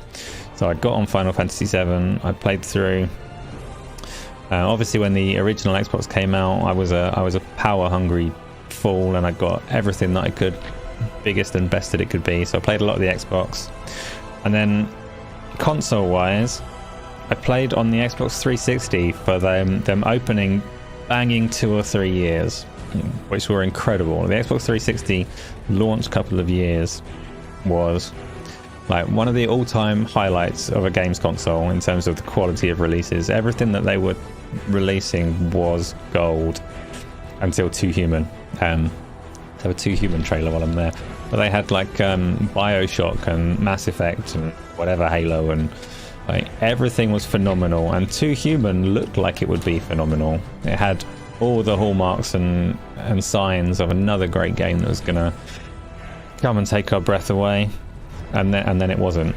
So I got on Final Fantasy VII, I played through. Obviously, when the original Xbox came out, I was a power-hungry fool, and I got everything that I could, biggest and best that it could be. So I played a lot of the Xbox, and then console-wise, I played on the Xbox 360 for them opening, banging 2 or 3 years, which were incredible. The Xbox 360 launch couple of years was like one of the all-time highlights of a games console in terms of the quality of releases. Everything that they were releasing was gold until Too Human. They have a Too Human trailer while I'm there, but they had like Bioshock and Mass Effect and whatever, Halo, and like everything was phenomenal, and Too Human looked like it would be phenomenal. It had all the hallmarks and signs of another great game that was gonna come and take our breath away. And then it wasn't.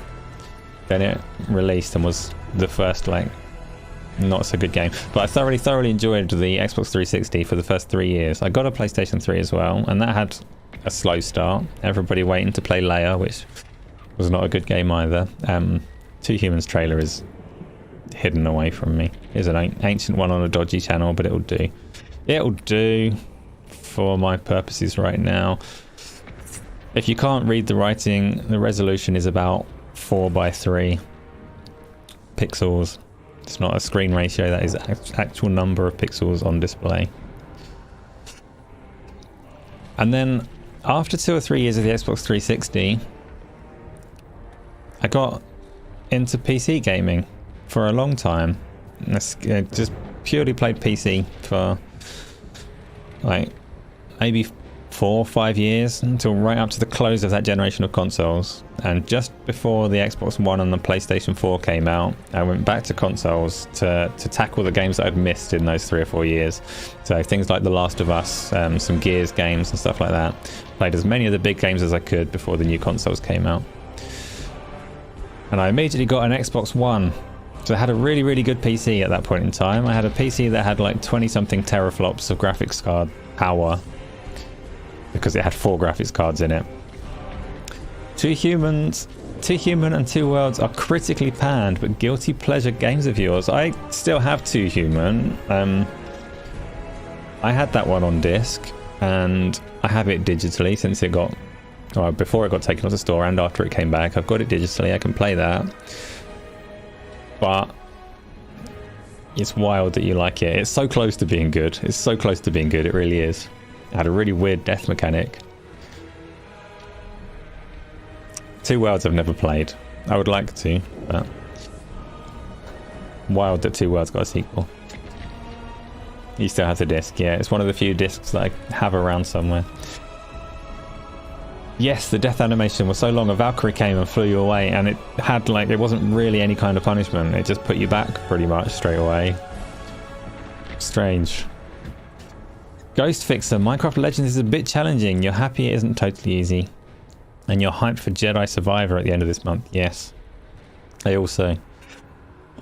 Then it released and was the first like not so good game. But I thoroughly enjoyed the Xbox 360 for the first 3 years. I got a PlayStation 3 as well, and that had a slow start. Everybody waiting to play Leia, which was not a good game either. Two Humans trailer is hidden away from me. It's an ancient one on a dodgy channel, but it'll do. It'll do for my purposes right now. If you can't read the writing, the resolution is about 4:3 pixels. It's not a screen ratio, that is actual number of pixels on display. And then after 2 or 3 years of the Xbox 360, I got into PC gaming for a long time. I just purely played PC for like maybe 4 or 5 years, until right up to the close of that generation of consoles. And just before the Xbox One and the PlayStation 4 came out, I went back to consoles to tackle the games that I'd missed in those 3 or 4 years. So things like The Last of Us, some Gears games and stuff like that. Played as many of the big games as I could before the new consoles came out. And I immediately got an Xbox One. So I had a really good PC at that point in time. I had a PC that had like 20 something teraflops of graphics card power, because it had 4 graphics cards in it. Two Human and Two Worlds are critically panned, but guilty pleasure games of yours. I still have Two Human. I had that one on disc, and I have it digitally since it got, well, before it got taken off the store and after it came back. I've got it digitally, I can play that. But it's wild that you like it. It's so close to being good. It's so close to being good, it really is. It had a really weird death mechanic. Two Worlds I've never played. I would like to, but wild that Two Worlds got a sequel. You still have the disc, yeah. It's one of the few discs that I have around somewhere. Yes, the death animation was so long. A Valkyrie came and flew you away, and it had like, it wasn't really any kind of punishment. It just put you back pretty much straight away. Strange. Ghost Fixer. Minecraft Legends is a bit challenging. You're happy it isn't totally easy. And you're hyped for Jedi Survivor at the end of this month. Yes. I also...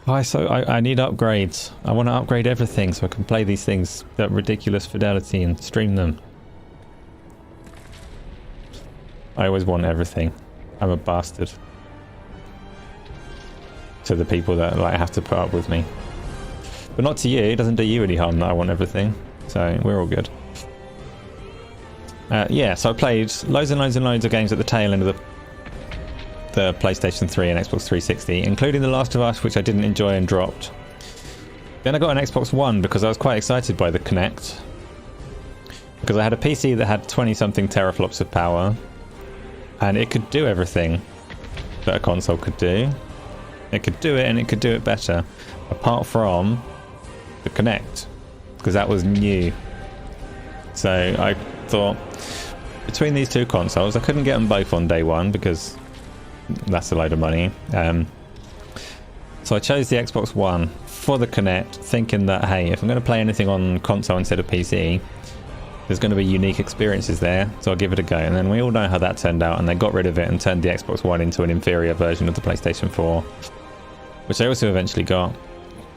I need upgrades. I want to upgrade everything so I can play these things at ridiculous fidelity and stream them. I always want everything. I'm a bastard. To the people that like have to put up with me. But not to you. It doesn't do you any harm that I want everything. So we're all good. Yeah, so I played loads and loads and loads of games at the tail end of the PlayStation 3 and Xbox 360, including The Last of Us, which I didn't enjoy and dropped. Then I got an Xbox One because I was quite excited by the Kinect. Because I had a PC that had 20-something teraflops of power, and it could do everything that a console could do. It could do it, and it could do it better, apart from the Kinect, because that was new. So I thought, between these two consoles, I couldn't get them both on day one because that's a load of money. So I chose the Xbox One for the Kinect, thinking that, hey, if I'm going to play anything on console instead of PC, there's going to be unique experiences there, so I'll give it a go. And then we all know how that turned out, and they got rid of it and turned the Xbox One into an inferior version of the PlayStation 4, which I also eventually got.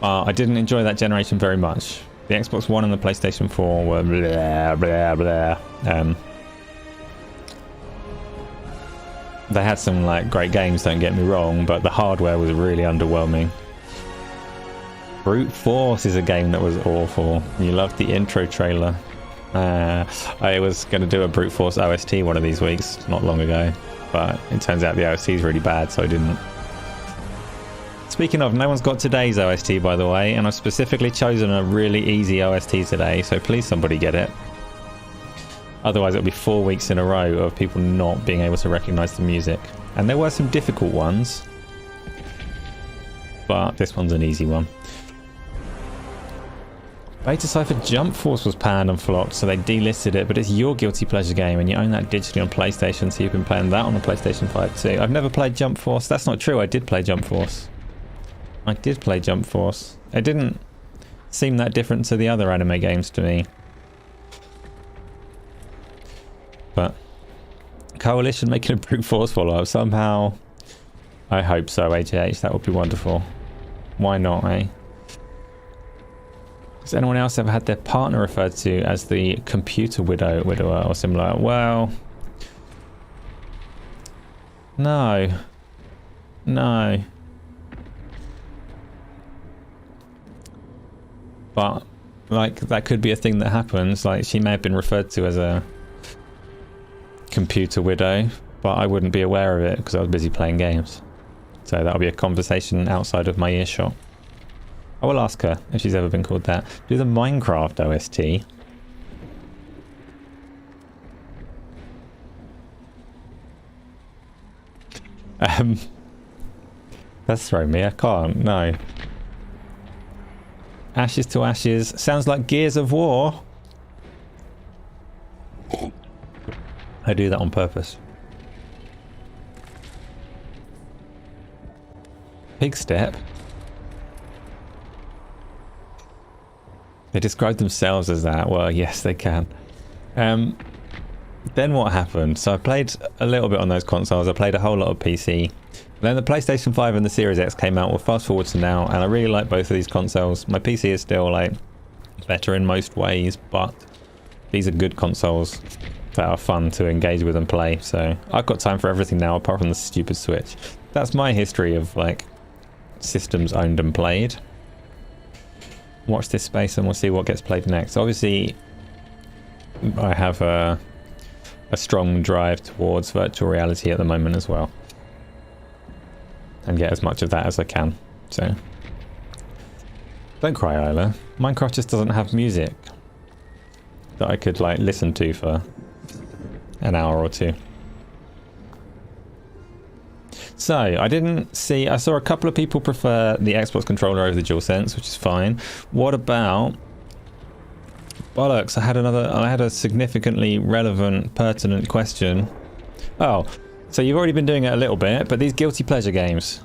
I didn't enjoy that generation very much. The Xbox One and the PlayStation 4 were blah, blah, blah. They had some like great games, don't get me wrong, but the hardware was really underwhelming. Brute Force is a game that was awful. You loved the intro trailer. I was going to do a Brute Force OST one of these weeks, not long ago, but it turns out the OST is really bad, so I didn't. Speaking of, no one's got today's OST, by the way, and I've specifically chosen a really easy OST today, so please somebody get it. Otherwise it'll be 4 weeks in a row of people not being able to recognise the music. And there were some difficult ones, but this one's an easy one. Beta Cypher Jump Force was panned and flopped, so they delisted it, but it's your guilty pleasure game and you own that digitally on PlayStation, so you've been playing that on the PlayStation 5 too. I've never played Jump Force. That's not true. I did play Jump Force. I did play Jump Force. It didn't seem that different to the other anime games to me. But Coalition making a Brute Force follow-up somehow. I hope so, AJH. That would be wonderful. Why not, eh? Has anyone else ever had their partner referred to as the computer widower or similar? Well, no. No. But, like, that could be a thing that happens. Like, she may have been referred to as a computer widow, but I wouldn't be aware of it because I was busy playing games. So that'll be a conversation outside of my earshot. I will ask her if she's ever been called that. Do the Minecraft OST. That's thrown me. I can't. No. Ashes to Ashes. Sounds like Gears of War. I do that on purpose. Big step. They describe themselves as that. Well, yes, they can. Then what happened? So I played a little bit on those consoles. I played a whole lot of PC. Then the PlayStation 5 and the Series X came out. We'll fast forward to now, and I really like both of these consoles. My PC is still like better in most ways, but these are good consoles that are fun to engage with and play. So I've got time for everything now, apart from the stupid Switch. That's my history of like systems owned and played. Watch this space and we'll see what gets played next. Obviously, I have a strong drive towards virtual reality at the moment as well, and get as much of that as I can. So don't cry, Isla. Minecraft just doesn't have music that I could like listen to for an hour or two. So I saw a couple of people prefer the Xbox controller over the DualSense, which is fine. What about bollocks? I had a significantly relevant, pertinent question. Oh, so you've already been doing it a little bit, but these guilty pleasure games.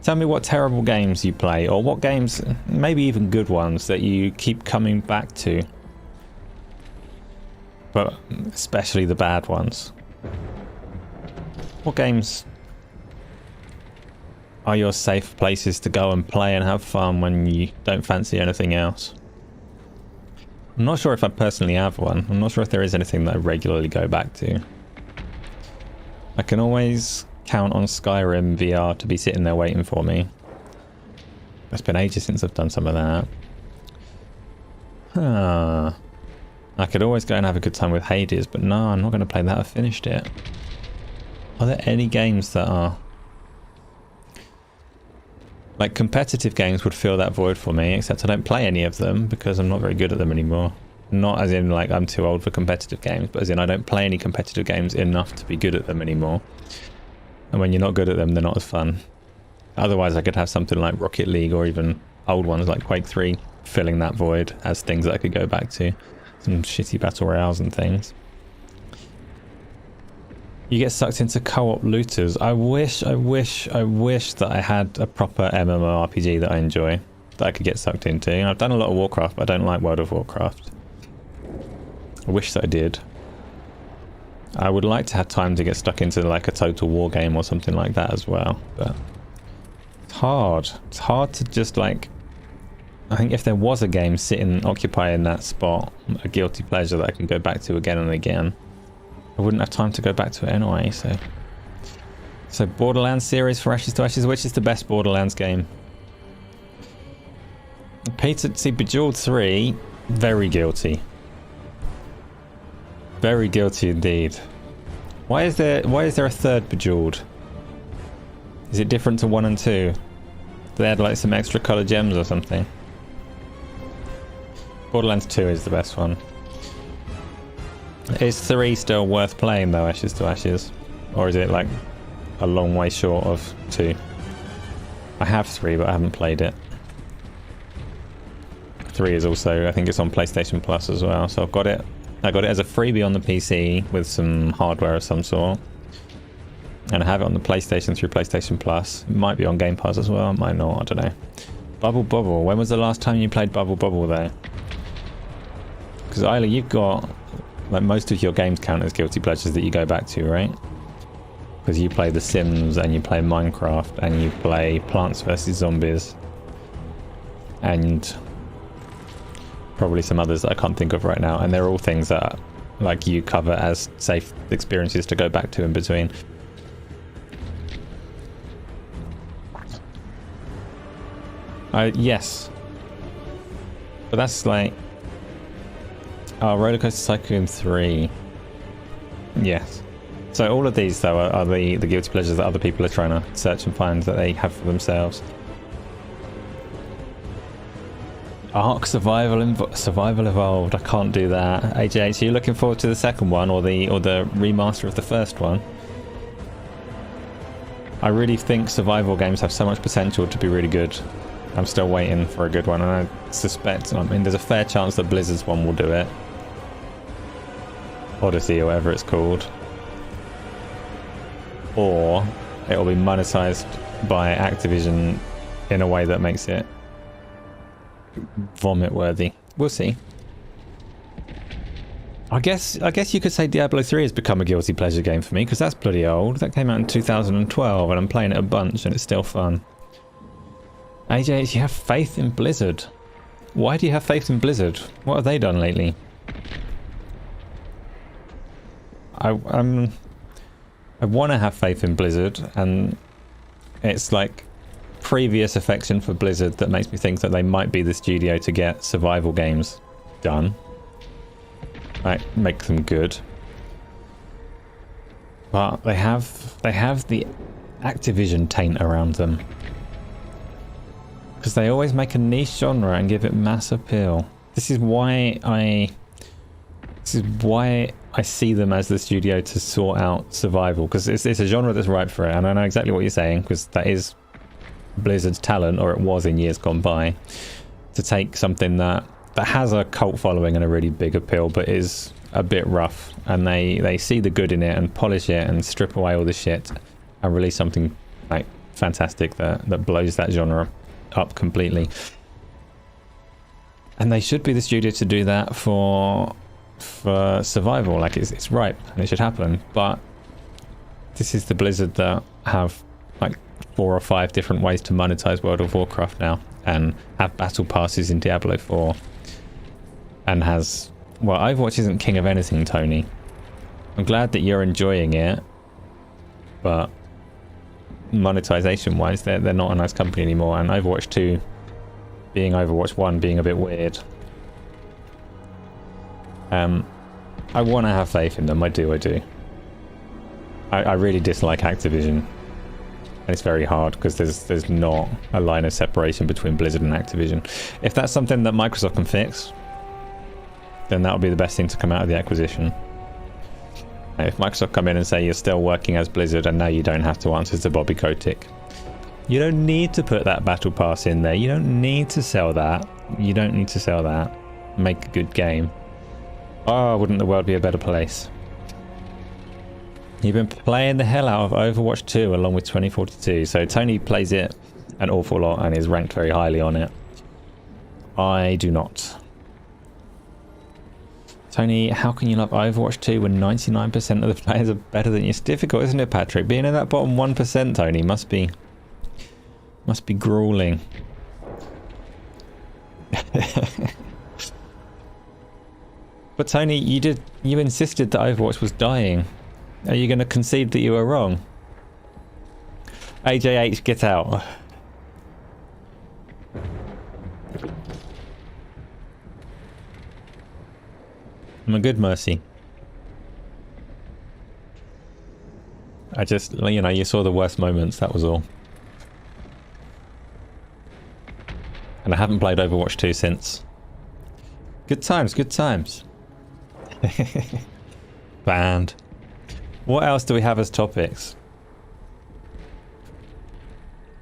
Tell me what terrible games you play, or what games, maybe even good ones, that you keep coming back to. But especially the bad ones. What games are your safe places to go and play and have fun when you don't fancy anything else? I'm not sure if I personally have one. I'm not sure if there is anything that I regularly go back to. I can always count on Skyrim VR to be sitting there waiting for me. It's been ages since I've done some of that. I could always go and have a good time with Hades, but no, I'm not going to play that. I've finished it. Are there any games that are... like, competitive games would fill that void for me, except I don't play any of them because I'm not very good at them anymore. Not as in, like, I'm too old for competitive games, but as in I don't play any competitive games enough to be good at them anymore. And when you're not good at them, they're not as fun. Otherwise, I could have something like Rocket League or even old ones like Quake 3 filling that void as things that I could go back to. Some shitty battle royales and things. You get sucked into co-op looters. I wish that I had a proper MMORPG that I enjoy, that I could get sucked into. And I've done a lot of Warcraft, but I don't like World of Warcraft. I wish that I did. I would like to have time to get stuck into like a Total War game or something like that as well, but it's hard. It's hard to just like... I think if there was a game sitting, occupying that spot, a guilty pleasure that I can go back to again and again, I wouldn't have time to go back to it anyway, so... So Borderlands series for Ashes to Ashes, which is the best Borderlands game? Peter, see, Bejeweled 3, very guilty. Very guilty indeed. Why is there a third Bejeweled? Is it different to 1 and 2? They had like some extra colour gems or something. Borderlands 2 is the best one. Is 3 still worth playing though, Ashes to Ashes? Or is it like a long way short of 2? I have 3 but I haven't played it. 3 is also, I think it's on PlayStation Plus as well, so I've got it. I got it as a freebie on the PC with some hardware of some sort. And I have it on the PlayStation through PlayStation Plus. It might be on Game Pass as well, it might not, I don't know. Bubble Bobble, when was the last time you played Bubble Bobble though? Because Isla, you've got, like, most of your games count as guilty pleasures that you go back to, right? Because you play The Sims, and you play Minecraft, and you play Plants vs Zombies. And probably some others that I can't think of right now, and they're all things that like you cover as safe experiences to go back to in between. Yes, but that's like Roller Coaster Tycoon 3. Yes, so all of these though are the guilty pleasures that other people are trying to search and find that they have for themselves. Ark Survival Evolved. I can't do that. AJH, are you looking forward to the second one or the remaster of the first one? I really think survival games have so much potential to be really good. I'm still waiting for a good one, and I suspect, I mean, there's a fair chance that Blizzard's one will do it. Odyssey or whatever it's called. Or it will be monetized by Activision in a way that makes it vomit worthy. We'll see. I guess you could say Diablo 3 has become a guilty pleasure game for me, because that's bloody old. That came out in 2012 and I'm playing it a bunch and it's still fun. AJ, you have faith in Blizzard. Why do you have faith in Blizzard? What have they done lately? I want to have faith in Blizzard, and it's like previous affection for Blizzard that makes me think that they might be the studio to get survival games done. Like, make them good. But they have the Activision taint around them. Because they always make a niche genre and give it mass appeal. This is why I see them as the studio to sort out survival, because it's a genre that's right for it, and I know exactly what you're saying, because that is Blizzard's talent, or it was in years gone by, to take something that has a cult following and a really big appeal, but is a bit rough, and they see the good in it and polish it and strip away all the shit and release something like fantastic that blows that genre up completely. And they should be the studio to do that for survival. Like it's ripe and it should happen. But this is the Blizzard that have like 4 or 5 different ways to monetize World of Warcraft now, and have battle passes in Diablo 4, and has, well, Overwatch isn't king of anything, Tony. I'm glad that you're enjoying it, but monetization wise they're not a nice company anymore, and Overwatch 2 being Overwatch 1 being a bit weird. I want to have faith in them. I do. I really dislike Activision, and it's very hard because there's not a line of separation between Blizzard and Activision. If that's something that Microsoft can fix, then that'll be the best thing to come out of the acquisition. If Microsoft come in and say you're still working as Blizzard and now you don't have to answer to Bobby Kotick, you don't need to put that battle pass in there, you don't need to sell that, make a good game. Oh, wouldn't the world be a better place? You've been playing the hell out of Overwatch 2 along with 2042, so Tony plays it an awful lot and is ranked very highly on it. I do not. Tony, how can you love Overwatch 2 when 99% of the players are better than you? It's difficult, isn't it, Patrick? Being in that bottom 1%, Tony, must be grueling. But Tony, you insisted that Overwatch was dying. Are you going to concede that you were wrong? AJH, get out. I'm a good mercy. I just, you know, you saw the worst moments, that was all. And I haven't played Overwatch 2 since. Good times, good times. Banned. What else do we have as topics?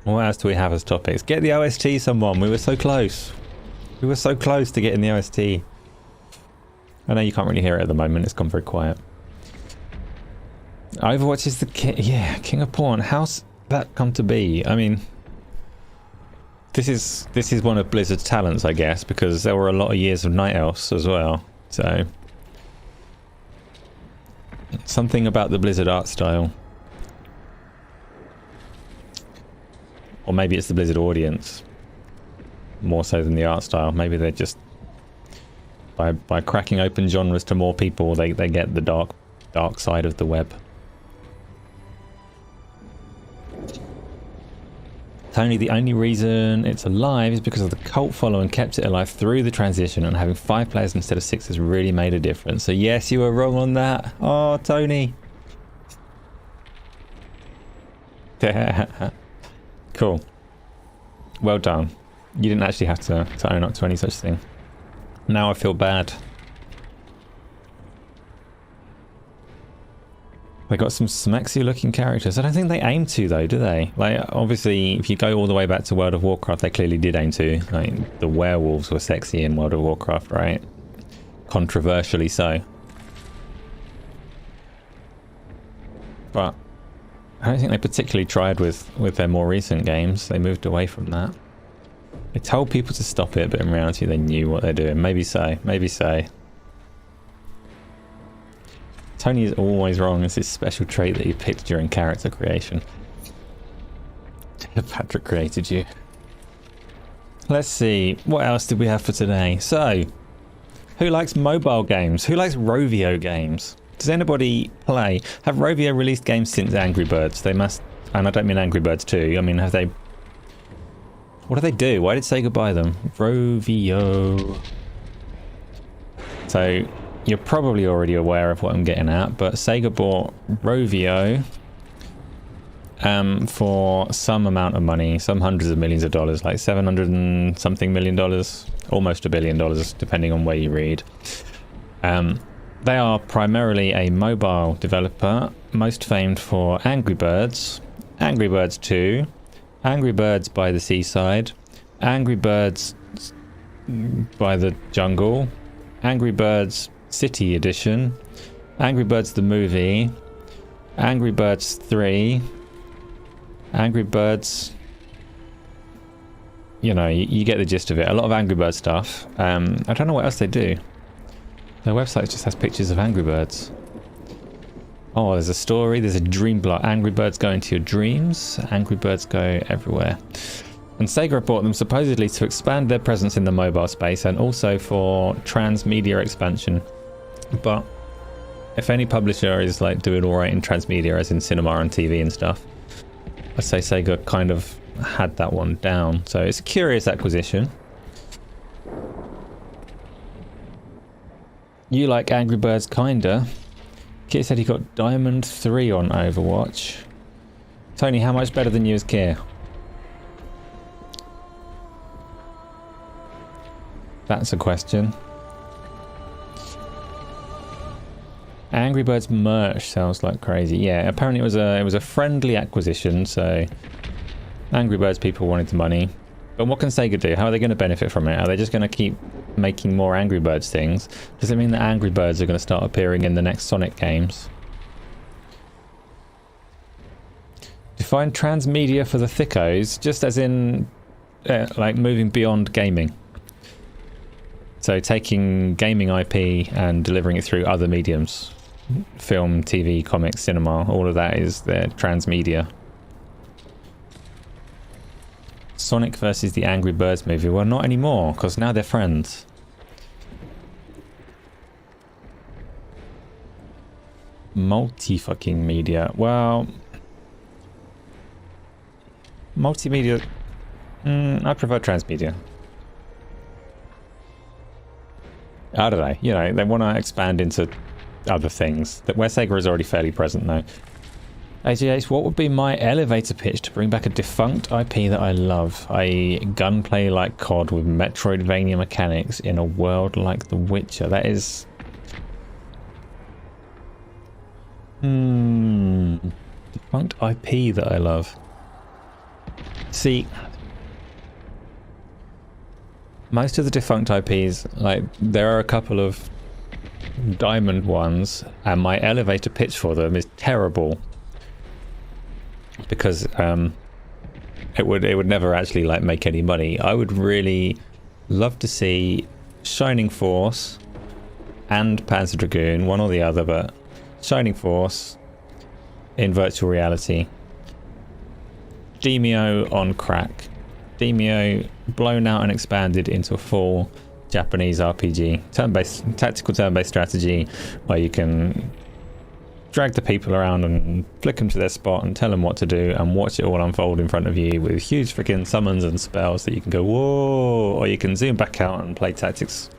Get the OST, someone. We were so close. We were so close to getting the OST. I know you can't really hear it at the moment. It's gone very quiet. Overwatch is the king of porn. How's that come to be? I mean, this is one of Blizzard's talents, I guess, because there were a lot of years of Night Elves as well. So something about the Blizzard art style, or maybe it's the Blizzard audience more so than the art style. Maybe they're just by cracking open genres to more people, they get the dark side of the web. Tony, the only reason it's alive is because of the cult following kept it alive through the transition, and having 5 players instead of 6 has really made a difference. So yes, you were wrong on that. Oh, Tony. Cool. Well done. You didn't actually have to own up to any such thing. Now I feel bad. They got some smexy looking characters. I don't think they aim to though, do they? Like, obviously, if you go all the way back to World of Warcraft, they clearly did aim to. Like, the werewolves were sexy in World of Warcraft, right? Controversially so. But I don't think they particularly tried with their more recent games. They moved away from that. They told people to stop it, but in reality they knew what they're doing. Maybe so. Maybe so. Tony is always wrong. It's his special trait that he picked during character creation. Patrick created you. Let's see. What else did we have for today? So, who likes mobile games? Who likes Rovio games? Does anybody play? Have Rovio released games since Angry Birds? They must, and I don't mean Angry Birds 2. I mean, have they... What do they do? Why did Sega buy them? Rovio. So, you're probably already aware of what I'm getting at, but Sega bought Rovio for some amount of money, some hundreds of millions of dollars, like $700 and something million, almost $1 billion, depending on where you read. They are primarily a mobile developer, most famed for Angry Birds, Angry Birds 2, Angry Birds by the Seaside, Angry Birds by the Jungle, Angry Birds City Edition, Angry Birds the Movie, Angry Birds 3, Angry Birds. You know, you get the gist of it. A lot of Angry Birds stuff. I don't know what else they do. Their website just has pictures of Angry Birds. Oh, there's a story. There's a dream block. Angry Birds go into your dreams. Angry Birds go everywhere. And Sega bought them supposedly to expand their presence in the mobile space and also for transmedia expansion. But if any publisher is like doing alright in transmedia, as in cinema and TV and stuff, I'd say Sega kind of had that one down. So it's a curious acquisition. You like Angry Birds kinda. Kit said he got Diamond 3 on Overwatch. Tony, how much better than you is Kier? That's a question. Angry Birds merch sells like crazy. Yeah, apparently it was a friendly acquisition, so Angry Birds people wanted the money. But what can Sega do? How are they going to benefit from it? Are they just going to keep making more Angry Birds things? Does it mean that Angry Birds are going to start appearing in the next Sonic games? Define transmedia for the thickos, just as in like moving beyond gaming. So taking gaming IP and delivering it through other mediums. Film, TV, comics, cinema, all of that is their transmedia. Sonic versus the Angry Birds movie. Well, not anymore, because now they're friends. Multi-fucking media. Well, multimedia. I prefer transmedia. I don't know. You know, they want to expand into other things. Where Sega is already fairly present now. AGH, what would be my elevator pitch to bring back a defunct IP that I love? A gunplay like COD with Metroidvania mechanics in a world like The Witcher. That is... defunct IP that I love. See, most of the defunct IPs, like, there are a couple of diamond ones, and my elevator pitch for them is terrible. Because it would never actually like make any money. I would really love to see Shining Force and Panzer Dragoon, one or the other, but Shining Force in virtual reality. Demio on crack. Demio blown out and expanded into a full Japanese RPG, tactical turn-based strategy where you can drag the people around and flick them to their spot and tell them what to do and watch it all unfold in front of you with huge freaking summons and spells that you can go whoa, or you can zoom back out and play tactics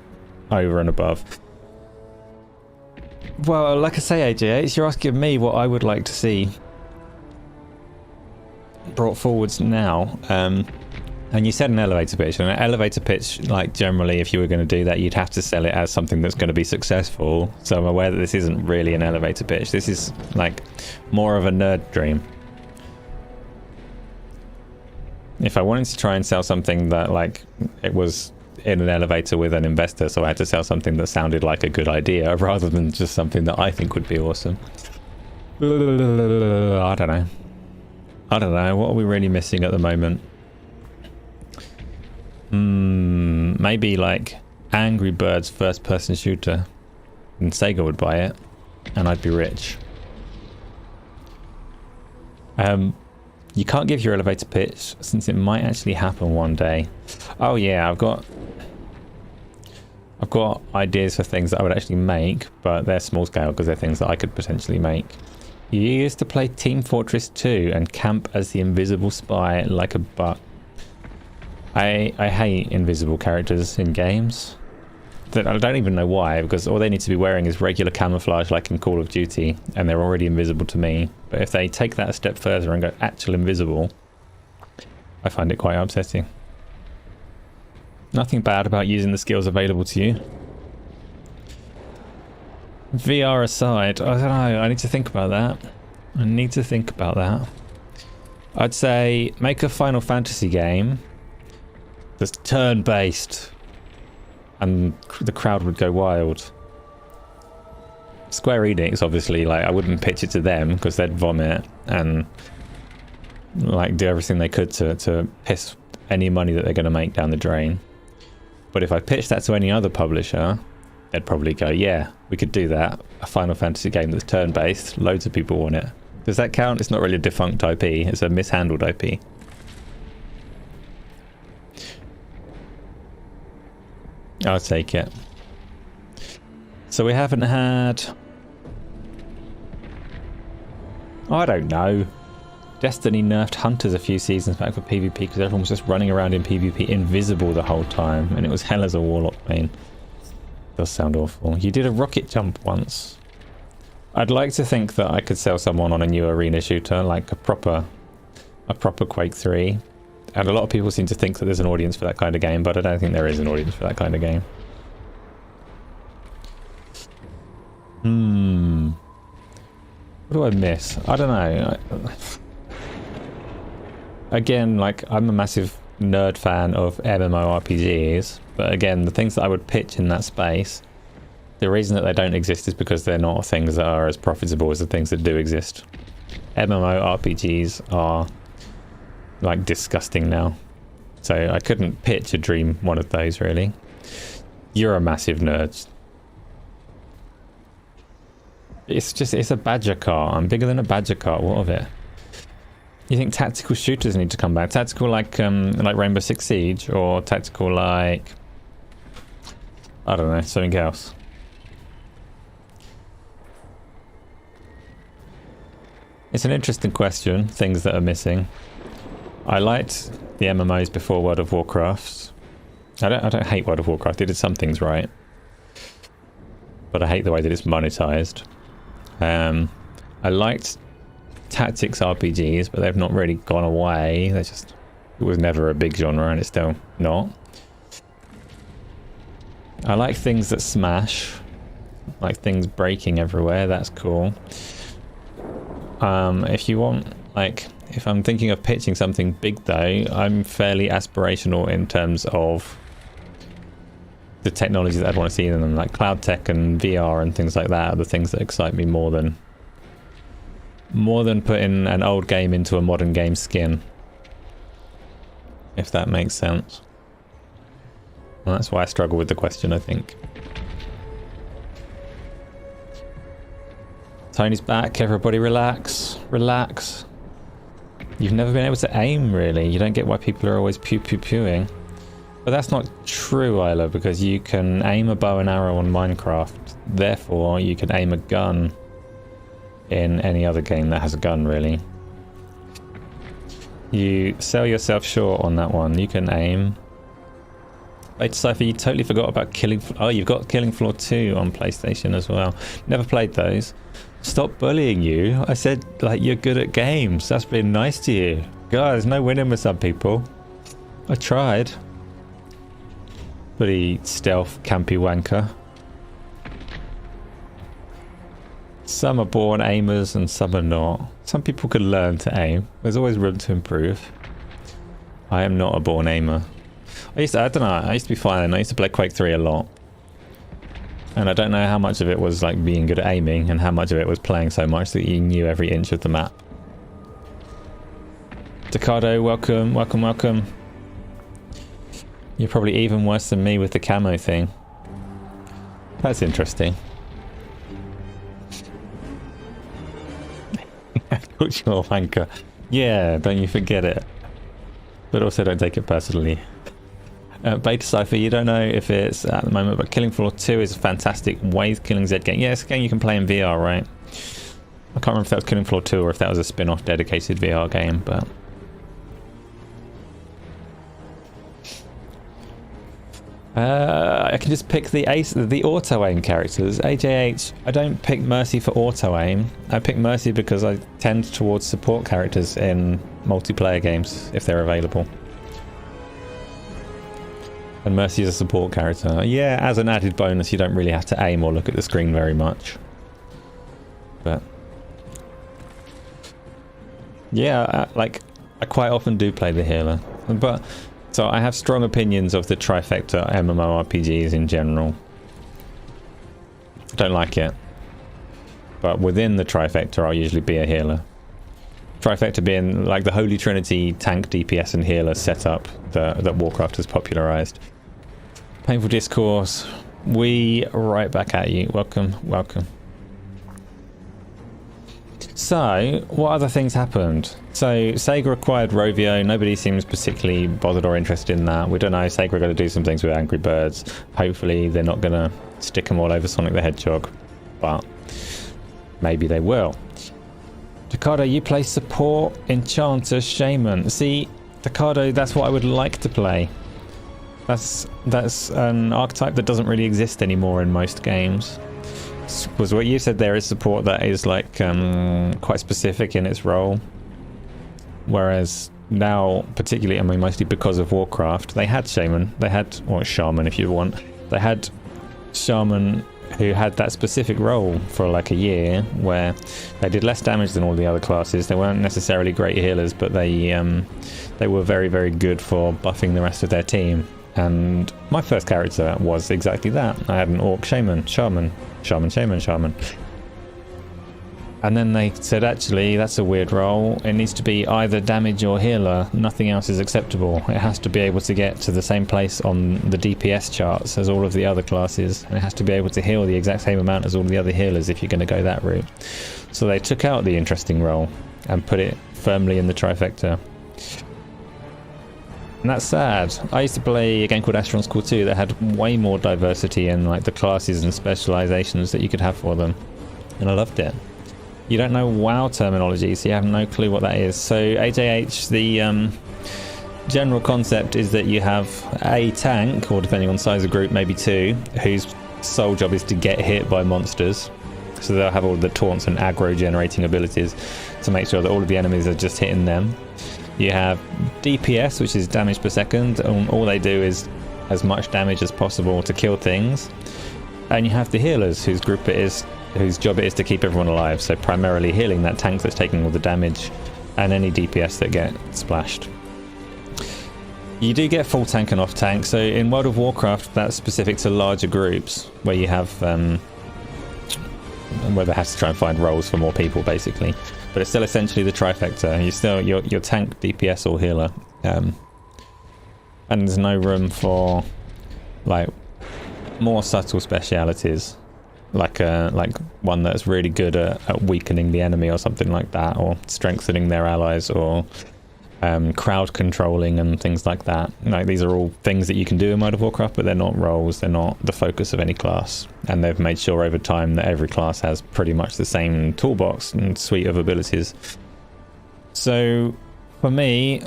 over and above. Well, like I say, AJ, you're asking me what I would like to see brought forwards now. And you said an elevator pitch, and an elevator pitch, like, generally, if you were going to do that, you'd have to sell it as something that's going to be successful. So I'm aware that this isn't really an elevator pitch. This is, like, more of a nerd dream. If I wanted to try and sell something that, like, it was in an elevator with an investor, so I had to sell something that sounded like a good idea, rather than just something that I think would be awesome. I don't know. What are we really missing at the moment? Maybe like Angry Birds first person shooter, and Sega would buy it and I'd be rich. You can't give your elevator pitch since it might actually happen one day. Oh yeah, I've got ideas for things that I would actually make, but they're small scale because they're things that I could potentially make. You used to play Team Fortress 2 and camp as the invisible spy like a buck. I hate invisible characters in games. I don't even know why, because all they need to be wearing is regular camouflage like in Call of Duty, and they're already invisible to me. But if they take that a step further and go actual invisible, I find it quite upsetting. Nothing bad about using the skills available to you. VR aside, I don't know, I need to think about that. I'd say make a Final Fantasy game that's turn-based, and the crowd would go wild. Square Enix, obviously, like, I wouldn't pitch it to them because they'd vomit, and like do everything they could to piss any money that they're going to make down the drain. But if I pitched that to any other publisher, they'd probably go, yeah, we could do that. A Final Fantasy game that's turn-based, loads of people want it. Does that count? It's not really a defunct IP, it's a mishandled IP. I'll take it. So we haven't had... Oh, I don't know. Destiny nerfed hunters a few seasons back for PvP because everyone was just running around in PvP invisible the whole time, and it was hell as a warlock main. Does sound awful. You did a rocket jump once. I'd like to think that I could sell someone on a new arena shooter, like a proper Quake 3. And a lot of people seem to think that there's an audience for that kind of game, but I don't think there is an audience for that kind of game. What do I miss? I don't know. Again, like, I'm a massive nerd fan of MMORPGs, but again, the things that I would pitch in that space, the reason that they don't exist is because they're not things that are as profitable as the things that do exist. MMORPGs are like disgusting now, so I couldn't pitch a dream one of those really. You're a massive nerd. It's a badger car. I'm bigger than a badger car. What of it? You think tactical shooters need to come back? Tactical like Rainbow Six Siege, or tactical like, I don't know, something else? It's an interesting question. Things that are missing. I liked the MMOs before World of Warcraft. I don't hate World of Warcraft. It did some things right, but I hate the way that it's monetized. I liked tactics RPGs, but they've not really gone away. They just, it was never a big genre, and it's still not. I like things that smash, like things breaking everywhere. That's cool. If you want, like, if I'm thinking of pitching something big though, I'm fairly aspirational in terms of the technology that I'd want to see in them, like cloud tech and VR and things like that are the things that excite me more than putting an old game into a modern game skin, if that makes sense. Well, that's why I struggle with the question, I think. Tony's back. Everybody relax. Relax. You've never been able to aim, really. You don't get why people are always pew-pew-pewing. But that's not true, Isla, because you can aim a bow and arrow on Minecraft. Therefore, you can aim a gun in any other game that has a gun, really. You sell yourself short on that one. You can aim. Wait, Cypher, you totally forgot about Killing... Oh, you've got Killing Floor 2 on PlayStation as well. Never played those. Stop bullying you. I said, like, you're good at games. That's been nice to you. God, there's no winning with some people. I tried. Bloody stealth, campy wanker. Some are born aimers and some are not. Some people can learn to aim. There's always room to improve. I am not a born aimer. I don't know, I used to be fine. I used to play Quake 3 a lot. And I don't know how much of it was like being good at aiming and how much of it was playing so much that you knew every inch of the map. Decado, welcome, welcome, welcome. You're probably even worse than me with the camo thing. That's interesting. Cultural wanker. Yeah, don't you forget it. But also don't take it personally. Beta Cypher, you don't know if it's at the moment, but Killing Floor 2 is a fantastic wave killing Z game. Yeah, it's a game you can play in VR, right? I can't remember if that was Killing Floor 2 or if that was a spin-off dedicated VR game, but... I can just pick the auto-aim characters. AJH, I don't pick Mercy for auto-aim. I pick Mercy because I tend towards support characters in multiplayer games, if they're available. And Mercy is a support character. Yeah, as an added bonus, you don't really have to aim or look at the screen very much. But... yeah, I quite often do play the healer. But... so I have strong opinions of the trifecta MMORPGs in general. I don't like it. But within the trifecta, I'll usually be a healer. Trifecta being like the Holy Trinity tank, DPS, and healer setup that Warcraft has popularized. Painful Discourse, we right back at you. Welcome, welcome. So, what other things happened? So, Sega acquired Rovio. Nobody seems particularly bothered or interested in that. We don't know. Sega are going to do some things with Angry Birds. Hopefully, they're not going to stick them all over Sonic the Hedgehog. But maybe they will. Ricardo, you play support, enchanter, shaman. See, Ricardo, that's what I would like to play. That's an archetype that doesn't really exist anymore in most games. Was what you said there is support that is like quite specific in its role. Whereas now, particularly, I mean, mostly because of Warcraft, they had shaman. They had, or shaman if you want. They had shaman who had that specific role for like a year, where they did less damage than all the other classes. They weren't necessarily great healers, but they were very, very good for buffing the rest of their team. And my first character was exactly that. I had an orc shaman, shaman. And then they said, actually, that's a weird role. It needs to be either damage or healer. Nothing else is acceptable. It has to be able to get to the same place on the DPS charts as all of the other classes. And it has to be able to heal the exact same amount as all the other healers if you're going to go that route. So they took out the interesting role and put it firmly in the trifecta. And that's sad. I used to play a game called Astron's Call 2 that had way more diversity in like the classes and specializations that you could have for them. And I loved it. You don't know WoW terminology, so you have no clue what that is. So AJH, the general concept is that you have a tank, or depending on size of group, maybe two, whose sole job is to get hit by monsters. So they'll have all the taunts and aggro generating abilities to make sure that all of the enemies are just hitting them. You have DPS, which is damage per second, and all they do is as much damage as possible to kill things. And you have the healers, whose job it is to keep everyone alive, so primarily healing that tank that's taking all the damage and any DPS that get splashed. You do get full tank and off tank, so in World of Warcraft that's specific to larger groups where you have where they have to try and find roles for more people basically, but it's still essentially the trifecta. You still your tank, DPS or healer, and there's no room for like more subtle specialities. Like one that's really good at weakening the enemy or something like that, or strengthening their allies, or crowd controlling and things like that. Like these are all things that you can do in World of Warcraft, but they're not roles, they're not the focus of any class. And they've made sure over time that every class has pretty much the same toolbox and suite of abilities. So for me,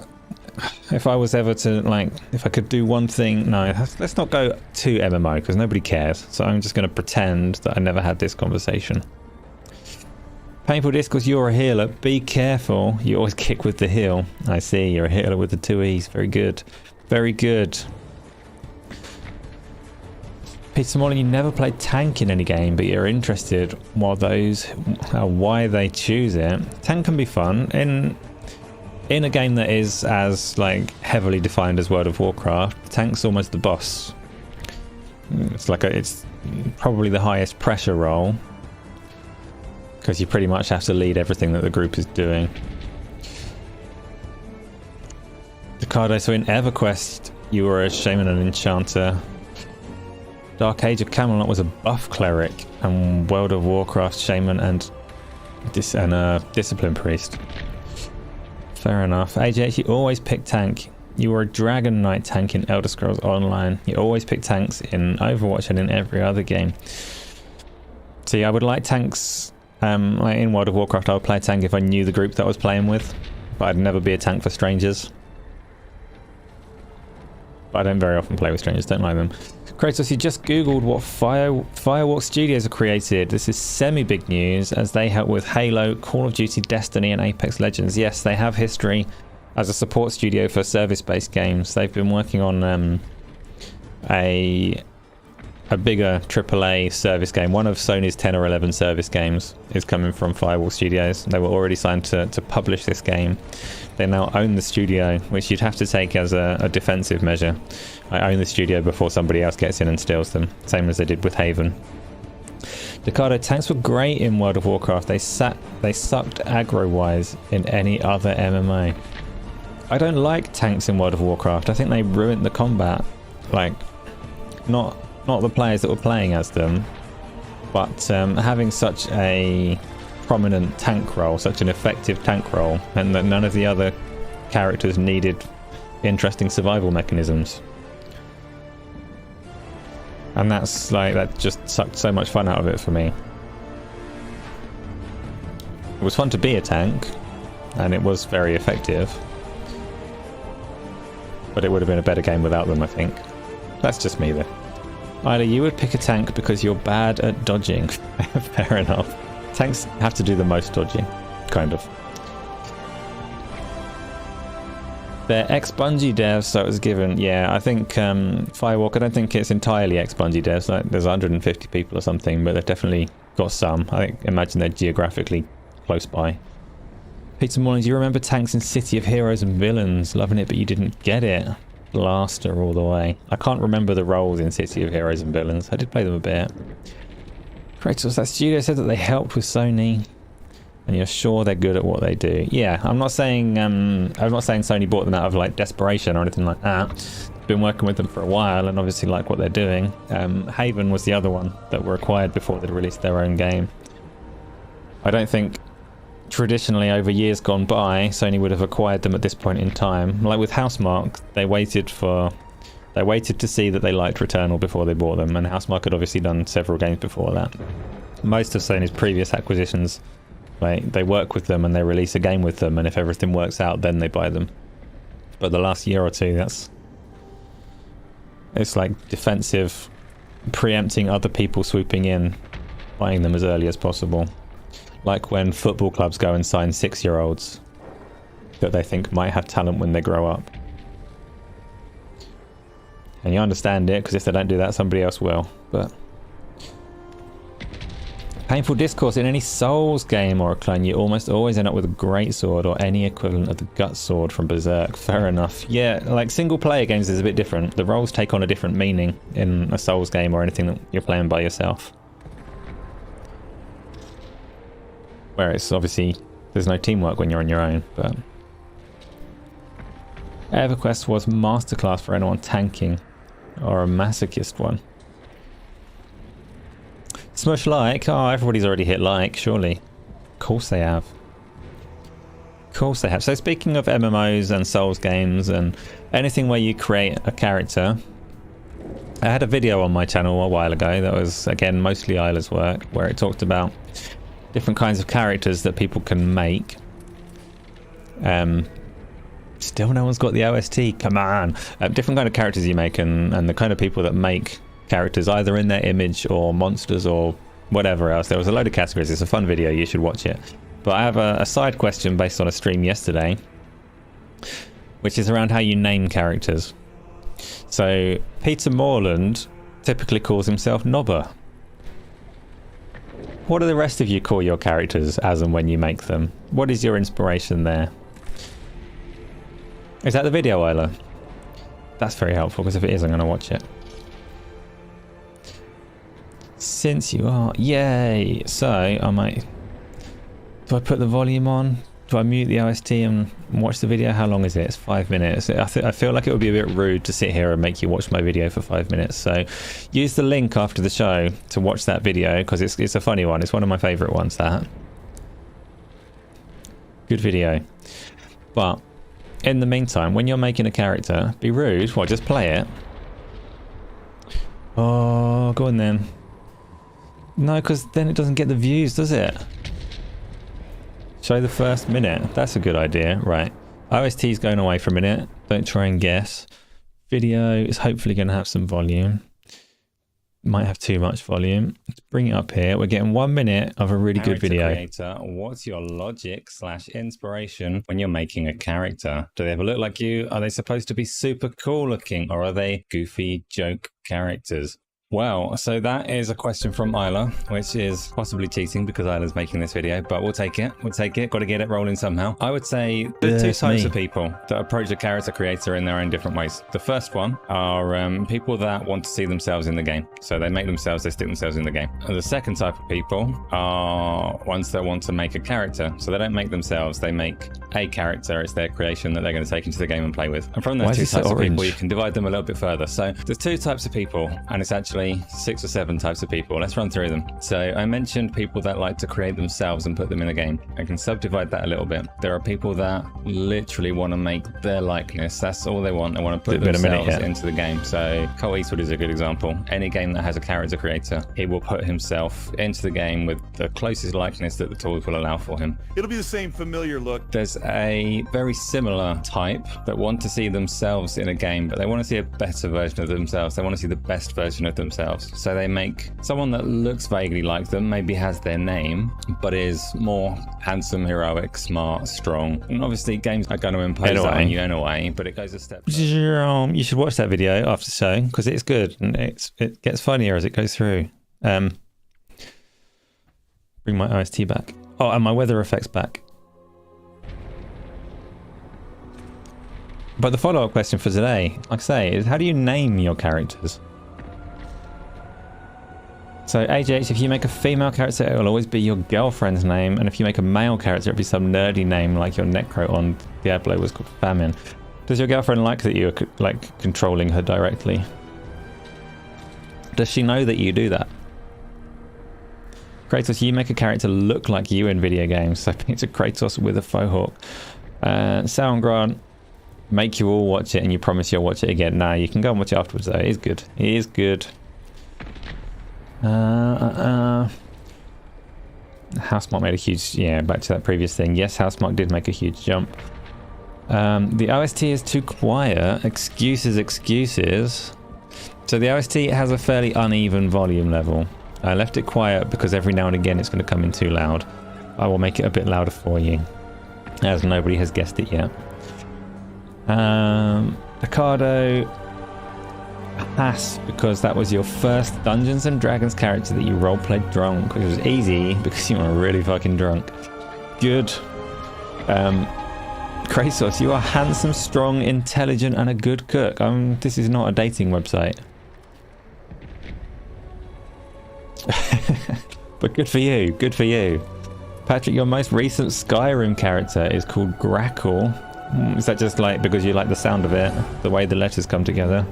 if I was ever to, like, if I could do one thing, no, let's not go to MMO because nobody cares. So I'm just going to pretend that I never had this conversation. Painful Discourse, you're a healer. Be careful. You always kick with the heel. I see, you're a healer with the 2 E's. Very good. Very good. Peter Molly, you never played tank in any game, but you're interested why they choose it. Tank can be fun. In a game that is as like heavily defined as World of Warcraft, tank's almost the boss. It's probably the highest pressure role because you pretty much have to lead everything that the group is doing. Ricardo, so in EverQuest you were a shaman and enchanter. Dark Age of Camelot was a buff cleric, and World of Warcraft shaman and discipline priest. Fair enough. AJ, you always pick tank. You were a Dragon Knight tank in Elder Scrolls Online. You always pick tanks in Overwatch and in every other game. See, I would like tanks. Like in World of Warcraft, I would play a tank if I knew the group that I was playing with, but I'd never be a tank for strangers. But I don't very often play with strangers, don't like them. Kratos, you just googled what Firewalk Studios are created. This is semi-big news as they help with Halo, Call of Duty, Destiny and Apex Legends. Yes, they have history as a support studio for service-based games. They've been working on a bigger AAA service game. One of Sony's 10 or 11 service games is coming from Firewalk Studios. They were already signed to publish this game. They now own the studio, which you'd have to take as a defensive measure. I own the studio before somebody else gets in and steals them, same as they did with Haven. Ricardo, tanks were great in World of Warcraft. They sucked aggro-wise in any other MMO. I don't like tanks in World of Warcraft. I think they ruined the combat. Like, not the players that were playing as them, but having such a prominent tank role, such an effective tank role, and that none of the other characters needed interesting survival mechanisms. And that's like, that just sucked so much fun out of it for me. It was fun to be a tank, and it was very effective. But it would have been a better game without them, I think. That's just me though. Isla, you would pick a tank because you're bad at dodging. Fair enough. Tanks have to do the most dodging, kind of. They're ex-Bungie devs, so it was given. Yeah, I think Firewalk, I don't think it's entirely ex-Bungie devs. Like, there's 150 people or something, but they've definitely got some. Imagine they're geographically close by. Peter Mornings, you remember tanks in City of Heroes and Villains? Loving it, but you didn't get it. Blaster all the way. I can't remember the roles in City of Heroes and Villains. I did play them a bit. Kratos, that studio said that they helped with Sony, and you're sure they're good at what they do. Yeah, I'm not saying Sony bought them out of like desperation or anything like that. Been working with them for a while and obviously like what they're doing. Haven was the other one that were acquired before they'd released their own game. I don't think traditionally over years gone by Sony would have acquired them at this point in time. Like with Housemarque, they waited to see that they liked Returnal before they bought them, and Housemarque had obviously done several games before that. Most of Sony's previous acquisitions, they work with them and they release a game with them, and if everything works out then they buy them. But the last year or two, it's like defensive, preempting other people swooping in, buying them as early as possible. Like when football clubs go and sign 6-year-olds that they think might have talent when they grow up. And you understand it, because if they don't do that, somebody else will. But painful discourse in any Souls game or a clone, you almost always end up with a great sword or any equivalent of the gut sword from Berserk. Fair enough. Yeah, like single player games is a bit different. The roles take on a different meaning in a Souls game or anything that you're playing by yourself. Where it's obviously there's no teamwork when you're on your own. But EverQuest was masterclass for anyone tanking, or a masochist one. Smush like, oh, everybody's already hit like, surely. Of course they have. Of course they have. So speaking of MMOs and Souls games and anything where you create a character, I had a video on my channel a while ago that was, again, mostly Isla's work, where it talked about different kinds of characters that people can make. Still no one's got the OST, come on. Different kind of characters you make, and the kind of people that make characters either in their image or monsters or whatever else. There was a load of categories. It's a fun video, you should watch it. But I have a side question based on a stream yesterday, which is around how you name characters. So Peter Morland typically calls himself Nobber. What do the rest of you call your characters as and when you make them? What is your inspiration there? Is that the video, Isla? That's very helpful, because if it is, I'm going to watch it. Since you are... Yay! So, I might... Do I put the volume on? Do I mute the OST and watch the video? How long is it? It's 5 minutes. I feel like it would be a bit rude to sit here and make you watch my video for 5 minutes. So use the link after the show to watch that video, because it's a funny one. It's one of my favourite ones, that. Good video. But in the meantime, when you're making a character, be rude. Well, just play it. Oh, go on then. No, because then it doesn't get the views, does it? Show the first minute. That's a good idea. Right. OST's going away for a minute. Don't try and guess. Video is hopefully going to have some volume. Might have too much volume. Let's bring it up here. We're getting 1 minute of a really good video. Creator, what's your logic/inspiration when you're making a character? Do they ever look like you? Are they supposed to be super cool looking, or are they goofy joke characters? Well, so that is a question from Isla, which is possibly cheating because Isla's making this video, but we'll take it. We'll take it. Got to get it rolling somehow. I would say there's two types of people that approach a character creator in their own different ways. The first one are people that want to see themselves in the game. So they make themselves, they stick themselves in the game. And the second type of people are ones that want to make a character. So they don't make themselves, they make a character. It's their creation that they're going to take into the game and play with. And from those two types of people, you can divide them a little bit further. So there's two types of people, and it's actually 6 or 7 types of people. Let's run through them. So I mentioned people that like to create themselves and put them in a game. I can subdivide that a little bit. There are people that literally want to make their likeness. That's all they want. They want to put themselves into the game. So Cole Eastwood is a good example. Any game that has a character creator, he will put himself into the game with the closest likeness that the tools will allow for him.
It'll be the same familiar look.
There's a very similar type that want to see themselves in a game, but they want to see a better version of themselves. They want to see the best version of themselves. So they make someone that looks vaguely like them, maybe has their name, but is more handsome, heroic, smart, strong. And obviously games are going to impose that on you in a way, but it goes a step further. You should watch that video after the show because it's good and it gets funnier as it goes through. Bring my OST back. Oh, and my weather effects back. But the follow-up question for today, like I say, is how do you name your characters? So AJH, if you make a female character, it will always be your girlfriend's name, and if you make a male character, it'll be some nerdy name like your Necro on Diablo was called Famine. Does your girlfriend like that you're like controlling her directly? Does she know that you do that? Kratos, you make a character look like you in video games, so picture Kratos with a faux hawk. Sound Grant, make you all watch it and you promise you'll watch it again. Nah, you can go and watch it afterwards though. It is good. It is good. Housemark made a huge, back to that previous thing. Yes, Housemark did make a huge jump. The OST is too quiet. Excuses. So the OST has a fairly uneven volume level. I left it quiet because every now and again it's going to come in too loud. I will make it a bit louder for you, as nobody has guessed it yet. Ricardo, pass, because that was your first Dungeons and Dragons character that you roleplayed drunk. It was easy because you were really fucking drunk. Good. Kratos, you are handsome, strong, intelligent, and a good cook. This is not a dating website. But good for you. Good for you. Patrick, your most recent Skyrim character is called Grackle. Is that just like because you like the sound of it? The way the letters come together?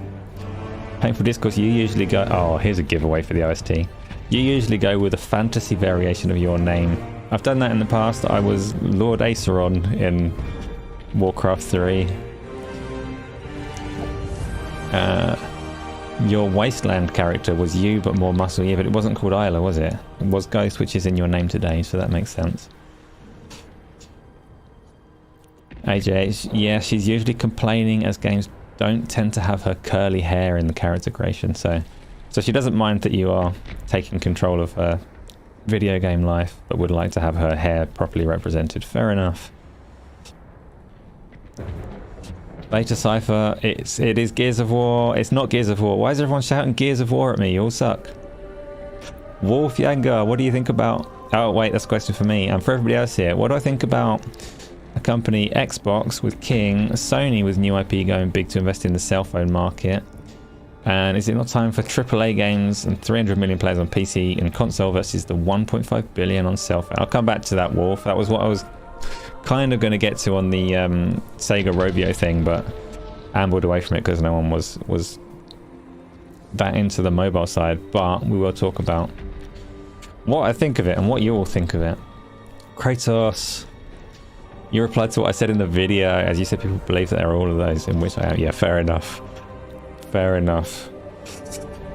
Painful Discourse, you usually go... Oh, here's a giveaway for the OST. You usually go with a fantasy variation of your name. I've done that in the past. I was Lord Acheron in Warcraft 3. Your Wasteland character was you, but more muscle. Yeah, but it wasn't called Isla, was it? It was Ghost, which is in your name today, so that makes sense. AJ, yeah, she's usually complaining as games don't tend to have her curly hair in the character creation, so she doesn't mind that you are taking control of her video game life, but would like to have her hair properly represented. Fair enough. Beta Cypher, it is Gears of War. It's not Gears of War. Why is everyone shouting Gears of War at me? You all suck. Wolf Yanga, what do you think about... Oh wait, that's a question for me and for everybody else here. What do I think about a company Xbox with King, Sony with new IP going big to invest in the cell phone market? And is it not time for AAA games and 300 million players on PC and console versus the 1.5 billion on cell phone? I'll come back to that, Wolf. That was what I was kind of going to get to on the Sega Rovio thing, but ambled away from it because no one was that into the mobile side. But we will talk about what I think of it and what you all think of it. Kratos, you replied to what I said in the video. As you said, people believe that there are all of those, in which I am. Yeah, fair enough. Fair enough.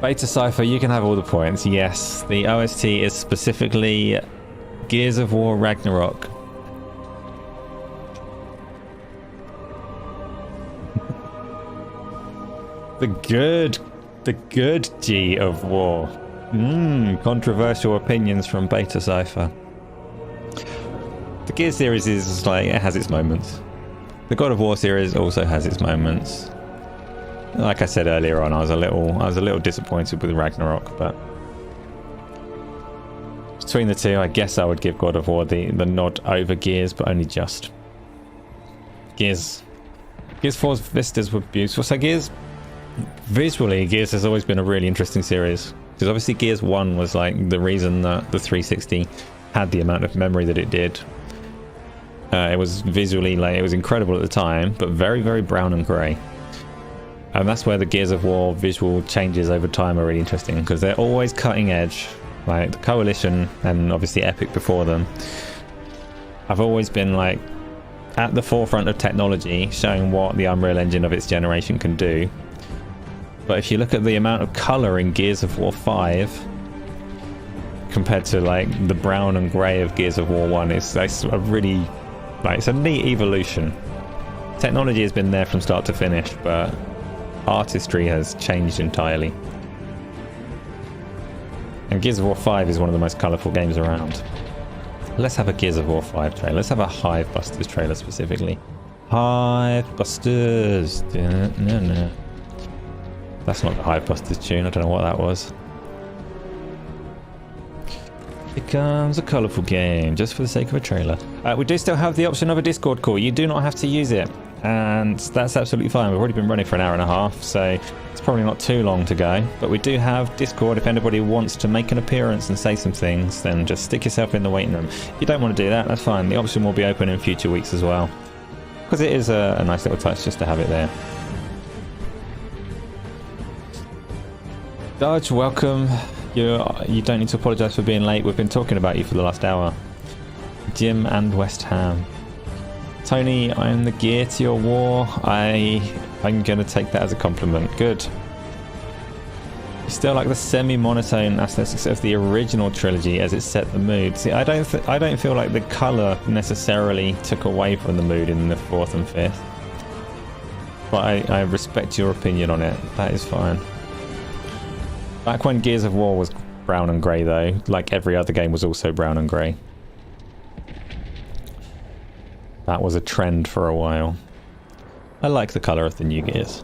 Beta Cypher, you can have all the points. Yes, the OST is specifically Gears of War Ragnarok. The good G of War. Controversial opinions from Beta Cypher. The Gears series is like, it has its moments. The God of War series also has its moments. like I said earlier on, I was a little disappointed with Ragnarok, but between the two, I guess I would give God of War the nod over Gears, but only just. Gears 4's vistas were beautiful. So Gears, visually, Gears has always been a really interesting series. Because obviously Gears 1 was like the reason that the 360 had the amount of memory that it did. It was visually, like, it was incredible at the time, but very, very brown and grey. And that's where the Gears of War visual changes over time are really interesting, because they're always cutting edge. Like the Coalition and obviously Epic before them have always been like at the forefront of technology, showing what the Unreal Engine of its generation can do. But if you look at the amount of colour in Gears of War 5 compared to like the brown and grey of Gears of War 1, it's a really, like, it's a neat evolution. Technology has been there from start to finish, but artistry has changed entirely. And Gears of War 5 is one of the most colourful games around. Let's have a Gears of War 5 trailer. Let's have a Hivebusters trailer specifically. Hivebusters. No. That's not the Hivebusters tune. I don't know what that was. It comes a colourful game just for the sake of a trailer. We do still have the option of a Discord call. You do not have to use it, and that's absolutely fine. We've already been running for an hour and a half, so it's probably not too long to go. But we do have Discord. If anybody wants to make an appearance and say some things, then just stick yourself in the waiting room. If you don't want to do that, that's fine. The option will be open in future weeks as well, because it is a nice little touch just to have it there. Dodge, welcome. You don't need to apologise for being late. We've been talking about you for the last hour. Jim and West Ham. Tony, I'm the gear to your war. I'm going to take that as a compliment. Good. You still like the semi-monotone aesthetics of the original trilogy as it set the mood. See, I don't feel like the colour necessarily took away from the mood in the 4th and 5th. But I respect your opinion on it. That is fine. Back when Gears of War was brown and grey though, like every other game was also brown and grey. That was a trend for a while. I like the colour of the new Gears.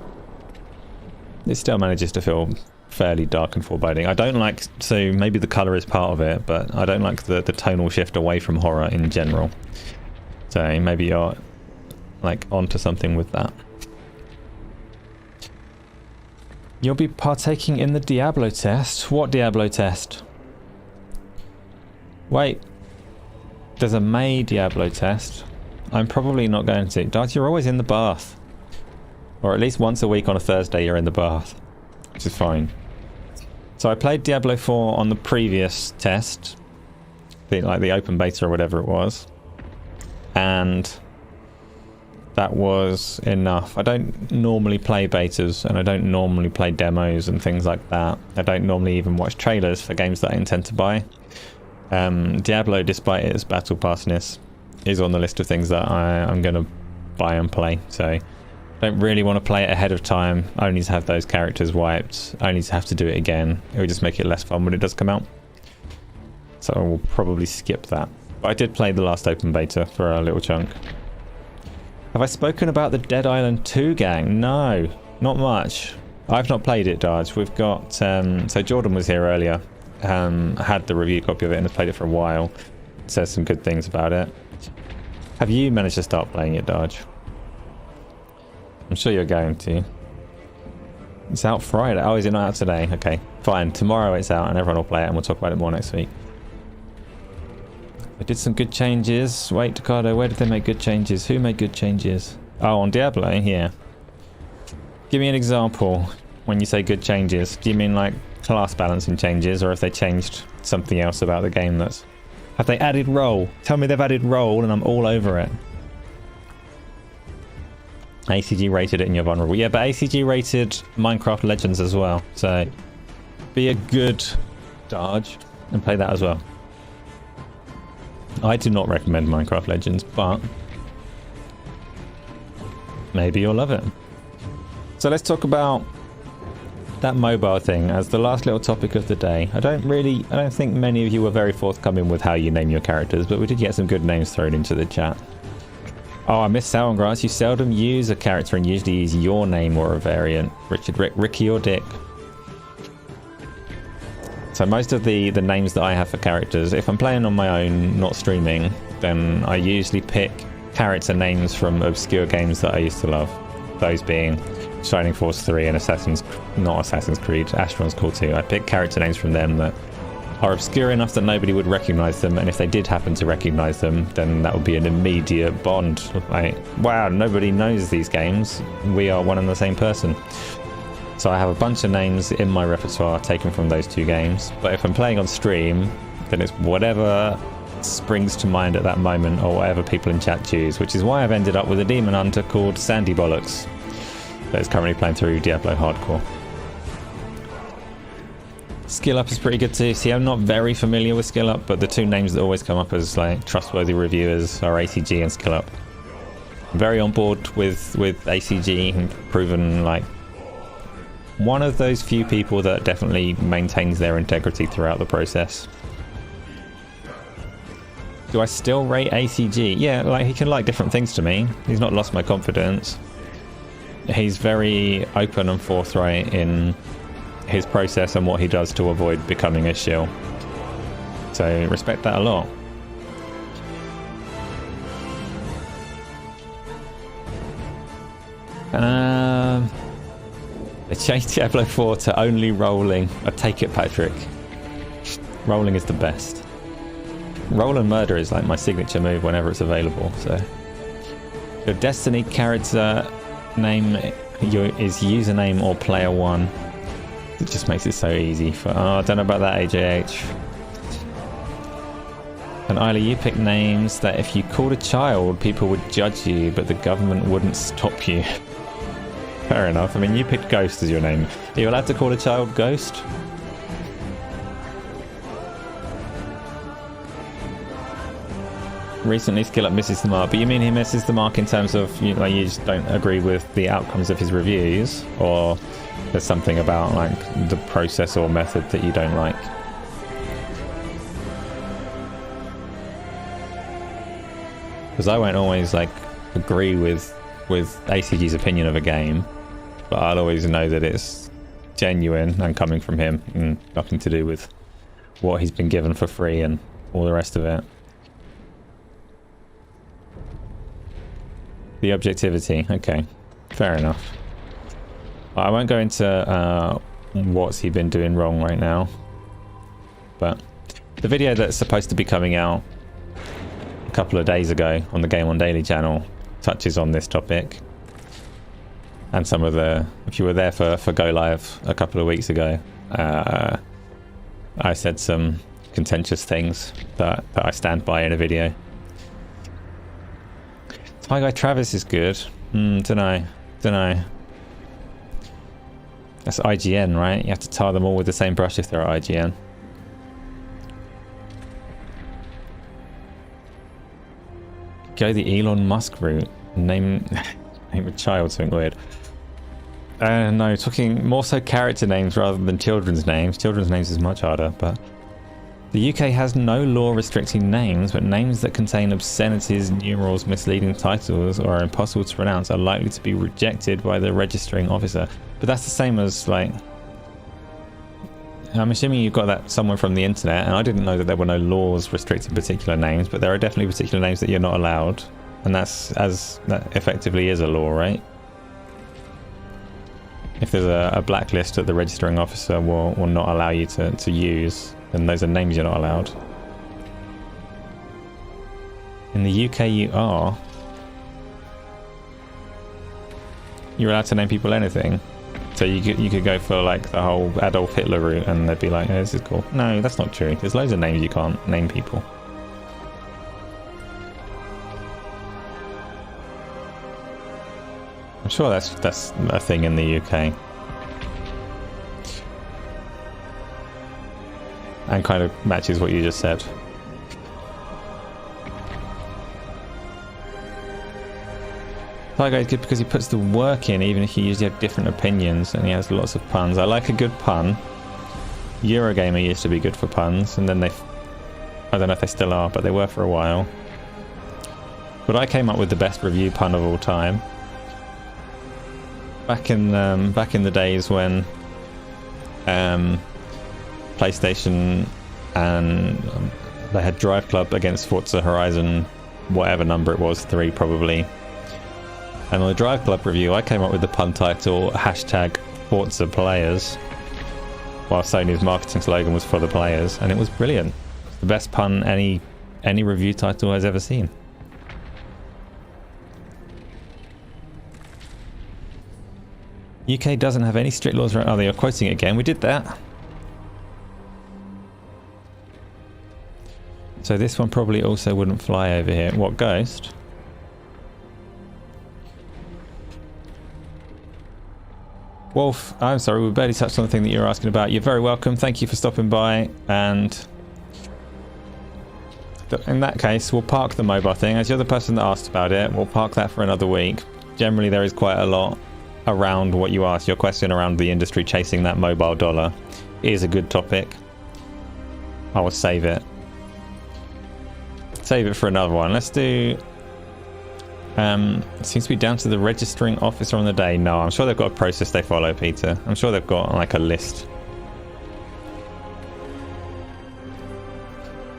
It still manages to feel fairly dark and foreboding. I don't like, so maybe the colour is part of it, but I don't like the tonal shift away from horror in general. So maybe you're like onto something with that. You'll be partaking in the Diablo test. What Diablo test? Wait. There's a May Diablo test. I'm probably not going to. Dart, you're always in the bath. Or at least once a week on a Thursday you're in the bath. Which is fine. So I played Diablo 4 on the previous test. Like the open beta or whatever it was. And that was enough. I don't normally play betas, and I don't normally play demos and things like that. I don't normally even watch trailers for games that I intend to buy. Diablo, despite its battle passness, is on the list of things that I'm going to buy and play. So I don't really want to play it ahead of time, only to have those characters wiped, only to have to do it again. It would just make it less fun when it does come out. So I will probably skip that. But I did play the last open beta for a little chunk. Have I spoken about the Dead Island 2 gang? No, not much. I've not played it, Darge. We've got... so Jordan was here earlier. Had the review copy of it and has played it for a while. Says some good things about it. Have you managed to start playing it, Darge? I'm sure you're going to. It's out Friday. Oh, is it not out today? Okay, fine. Tomorrow it's out and everyone will play it and we'll talk about it more next week. They did some good changes. Wait, Ricardo, where did they make good changes? Who made good changes? Oh, on Diablo, yeah. Give me an example when you say good changes. Do you mean like class balancing changes, or if they changed something else about the game that's... Have they added role? Tell me they've added role and I'm all over it. ACG rated it and you're vulnerable. Yeah, but ACG rated Minecraft Legends as well. So be a good Darge and play that as well. I do not recommend Minecraft Legends, but maybe you'll love it. So let's talk about that mobile thing as the last little topic of the day. I don't think many of you were very forthcoming with how you name your characters, but we did get some good names thrown into the chat. Oh, I missed out on Grants. You seldom use a character and usually use your name or a variant. Richard, Ricky or Dick. So most of the names that I have for characters, if I'm playing on my own, not streaming, then I usually pick character names from obscure games that I used to love. Those being Shining Force 3 and not Assassin's Creed, Asheron's Call 2. I pick character names from them that are obscure enough that nobody would recognize them, and if they did happen to recognize them, then that would be an immediate bond. Like, wow, nobody knows these games. We are one and the same person. So I have a bunch of names in my repertoire taken from those two games, but if I'm playing on stream, then it's whatever springs to mind at that moment or whatever people in chat choose, which is why I've ended up with a demon hunter called Sandy Bollocks that is currently playing through Diablo Hardcore. Skill Up is pretty good too. See, I'm not very familiar with Skill Up, but the two names that always come up as like trustworthy reviewers are ACG and Skill Up. I'm very on board with ACG and proven like one of those few people that definitely maintains their integrity throughout the process. Do I still rate ACG? Yeah, like he can like different things to me. He's not lost my confidence. He's very open and forthright in his process and what he does to avoid becoming a shill. So respect that a lot. They changed Diablo 4 to only rolling. I take it, Patrick. Rolling is the best. Roll and murder is like my signature move whenever it's available. So your Destiny character name is username or player 1. It just makes it so easy for... Oh, I don't know about that, AJH. And Isla, you pick names that if you called a child, people would judge you, but the government wouldn't stop you. Fair enough. I mean, you picked Ghost as your name. Are you allowed to call a child Ghost? Recently, Skill Up misses the mark. But you mean he misses the mark in terms of, you just don't agree with the outcomes of his reviews? Or there's something about like the process or method that you don't like? Because I won't always like agree with ACG's opinion of a game, but I'll always know that it's genuine and coming from him and nothing to do with what he's been given for free and all the rest of it. The objectivity, okay, fair enough. I won't go into what's he been doing wrong right now, but the video that's supposed to be coming out a couple of days ago on the Game On Daily channel touches on this topic. And some of the, if you were there for Go Live a couple of weeks ago, I said some contentious things that I stand by in a video. My guy Travis is good. Dunno. That's IGN, right? You have to tar them all with the same brush if they're at IGN. Go the Elon Musk route. Name a child something weird. No, talking more so character names rather than children's names. Children's names is much harder, but the UK has no law restricting names, but names that contain obscenities, numerals, misleading titles, or are impossible to pronounce are likely to be rejected by the registering officer. But that's the same as, like... I'm assuming you've got that somewhere from the internet, and I didn't know that there were no laws restricting particular names, but there are definitely particular names that you're not allowed, and that effectively is a law, right? If there's a blacklist that the registering officer will not allow you to use, then those are names you're not allowed. In the UK you are. You're allowed to name people anything. So you could go for like the whole Adolf Hitler route and they'd be like, oh, this is cool. No, that's not true. There's loads of names you can't name people. I'm sure that's a thing in the UK. And kind of matches what you just said. Tygo is good because he puts the work in, even if you usually have different opinions, and he has lots of puns. I like a good pun. Eurogamer used to be good for puns, and then I don't know if they still are, but they were for a while. but I came up with the best review pun of all time. Back in the days when PlayStation and they had Drive Club against Forza Horizon, whatever number it was, 3 probably. And on the Drive Club review, I came up with the pun title #Forza Players, while Sony's marketing slogan was for the players, and it was brilliant. The best pun any review title has ever seen. UK doesn't have any strict laws around... Oh, you're quoting it again. We did that. So this one probably also wouldn't fly over here. What, Ghost? Wolf, I'm sorry, we barely touched on the thing that you're asking about. You're very welcome. Thank you for stopping by. And in that case, we'll park the mobile thing. As you're the person that asked about it, we'll park that for another week. Generally, there is quite a lot around what you asked. Your question around the industry chasing that mobile dollar is a good topic. I will save it. Save it for another one. Let's do... seems to be down to the registering officer on the day. No, I'm sure they've got a process they follow, Peter. I'm sure they've got like a list.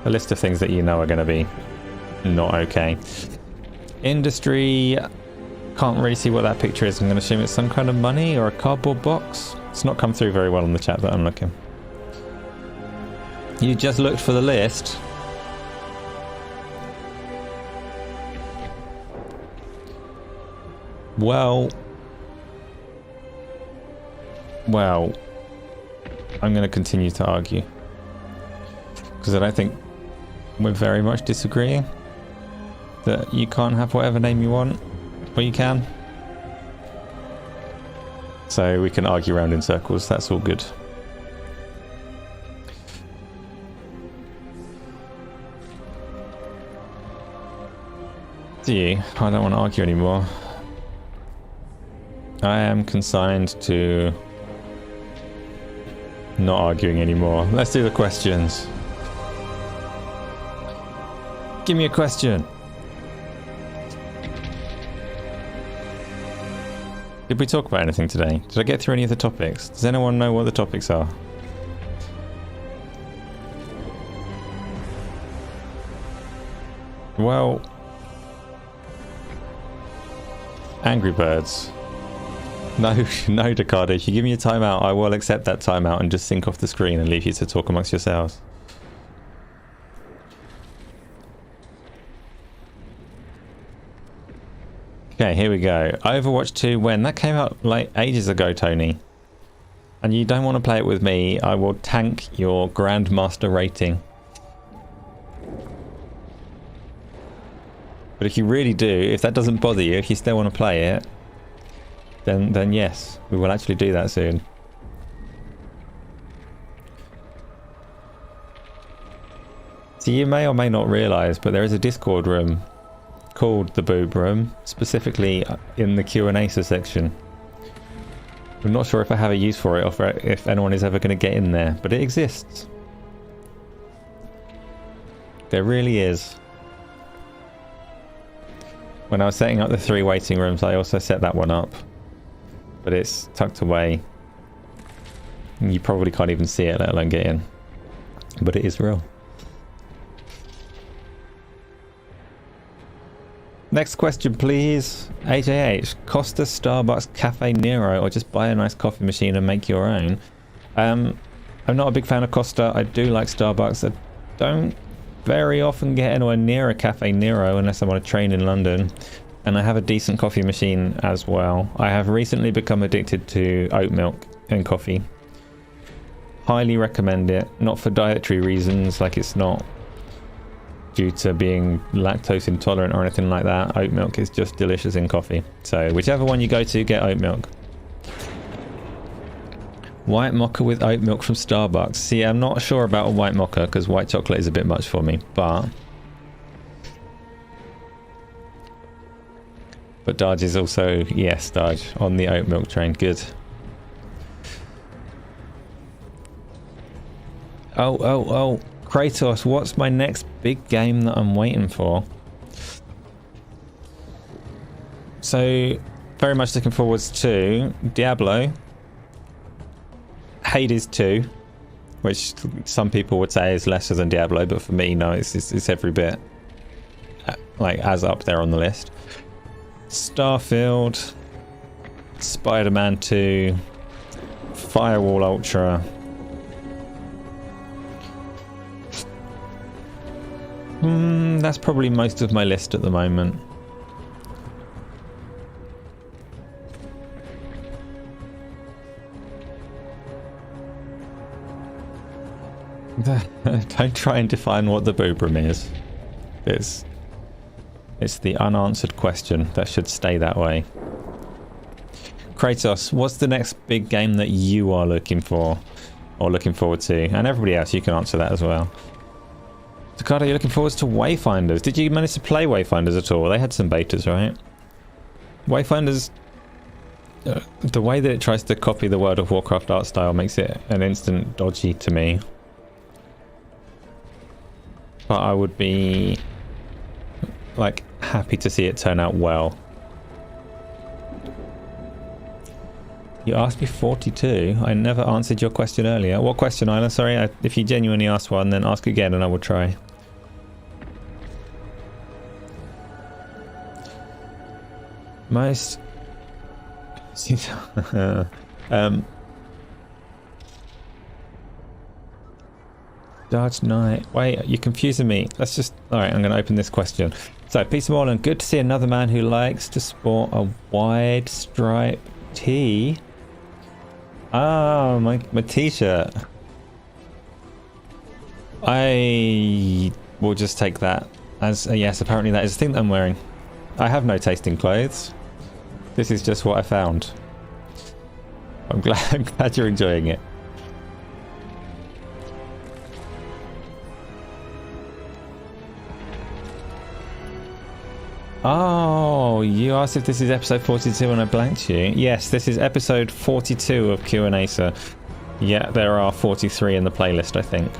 A list of things that you know are going to be not okay. Industry... Can't really see what that picture is. I'm going to assume it's some kind of money or a cardboard box. It's not come through very well in the chat that I'm looking. You just looked for the list. Well, I'm going to continue to argue, because I don't think we're very much disagreeing that you can't have whatever name you want, or you can. So we can argue around in circles. That's all good. Do you? I don't want to argue anymore. I am consigned to not arguing anymore. Let's do the questions. Give me a question. Did we talk about anything today? Did I get through any of the topics? Does anyone know what the topics are? Well, Angry Birds. No, no, Dakar. If you give me a timeout, I will accept that timeout and just sync off the screen and leave you to talk amongst yourselves. Okay, here we go. Overwatch 2, when? That came out like ages ago, Tony. And you don't want to play it with me, I will tank your Grandmaster rating. But if you really do, if that doesn't bother you, if you still want to play it, then yes, we will actually do that soon. So you may or may not realise, but there is a Discord room called the Boob Room, specifically in the Q&A section. I'm not sure if I have a use for it or if anyone is ever going to get in there, but it exists. There really is. When I was setting up the 3 waiting rooms, I also set that one up. But it's tucked away. You probably can't even see it, let alone get in. But it is real. Next question, please. AJH, Costa, Starbucks, Cafe Nero, or just buy a nice coffee machine and make your own. I'm not a big fan of Costa. I do like Starbucks. I don't very often get anywhere near a Cafe Nero unless I'm on a train in London. And I have a decent coffee machine as well. I have recently become addicted to oat milk and coffee. Highly recommend it. Not for dietary reasons, like it's not due to being lactose intolerant or anything like that. Oat milk is just delicious in coffee. So whichever one you go to, get oat milk. White mocha with oat milk from Starbucks. See, I'm not sure about a white mocha because white chocolate is a bit much for me, but Daj is also, yes, Daj, on the oat milk train. Good. Oh. Kratos, what's my next big game that I'm waiting for? So, very much looking forwards to Diablo, Hades 2, which some people would say is lesser than Diablo, but for me, no, it's every bit like as up there on the list. Starfield, Spider-Man 2, Firewall Ultra. That's probably most of my list at the moment. Don't try and define what the Boobram is. It's the unanswered question that should stay that way. Kratos, what's the next big game that you are looking for or looking forward to? And everybody else, you can answer that as well. Takada, you're looking forward to Wayfinders. Did you manage to play Wayfinders at all? They had some betas, right? Wayfinders, the way that it tries to copy the World of Warcraft art style makes it an instant dodgy to me. But I would be like happy to see it turn out well. You asked me 42. I never answered your question earlier. What question, Isla? Sorry, if you genuinely asked one, then ask again and I will try. Most... Dark Knight. Wait, you're confusing me. Let's just... Alright, I'm going to open this question. So, Peace of Ireland. Good to see another man who likes to sport a wide stripe tee. Ah, my t-shirt. I will just take that as a yes. Apparently that is the thing that I'm wearing. I have no taste in clothes. This is just what I found. I'm glad you're enjoying it. Oh, you asked if this is episode 42 and I blanked you. Yes, this is episode 42 of Q&A, sir. Yeah, there are 43 in the playlist, I think.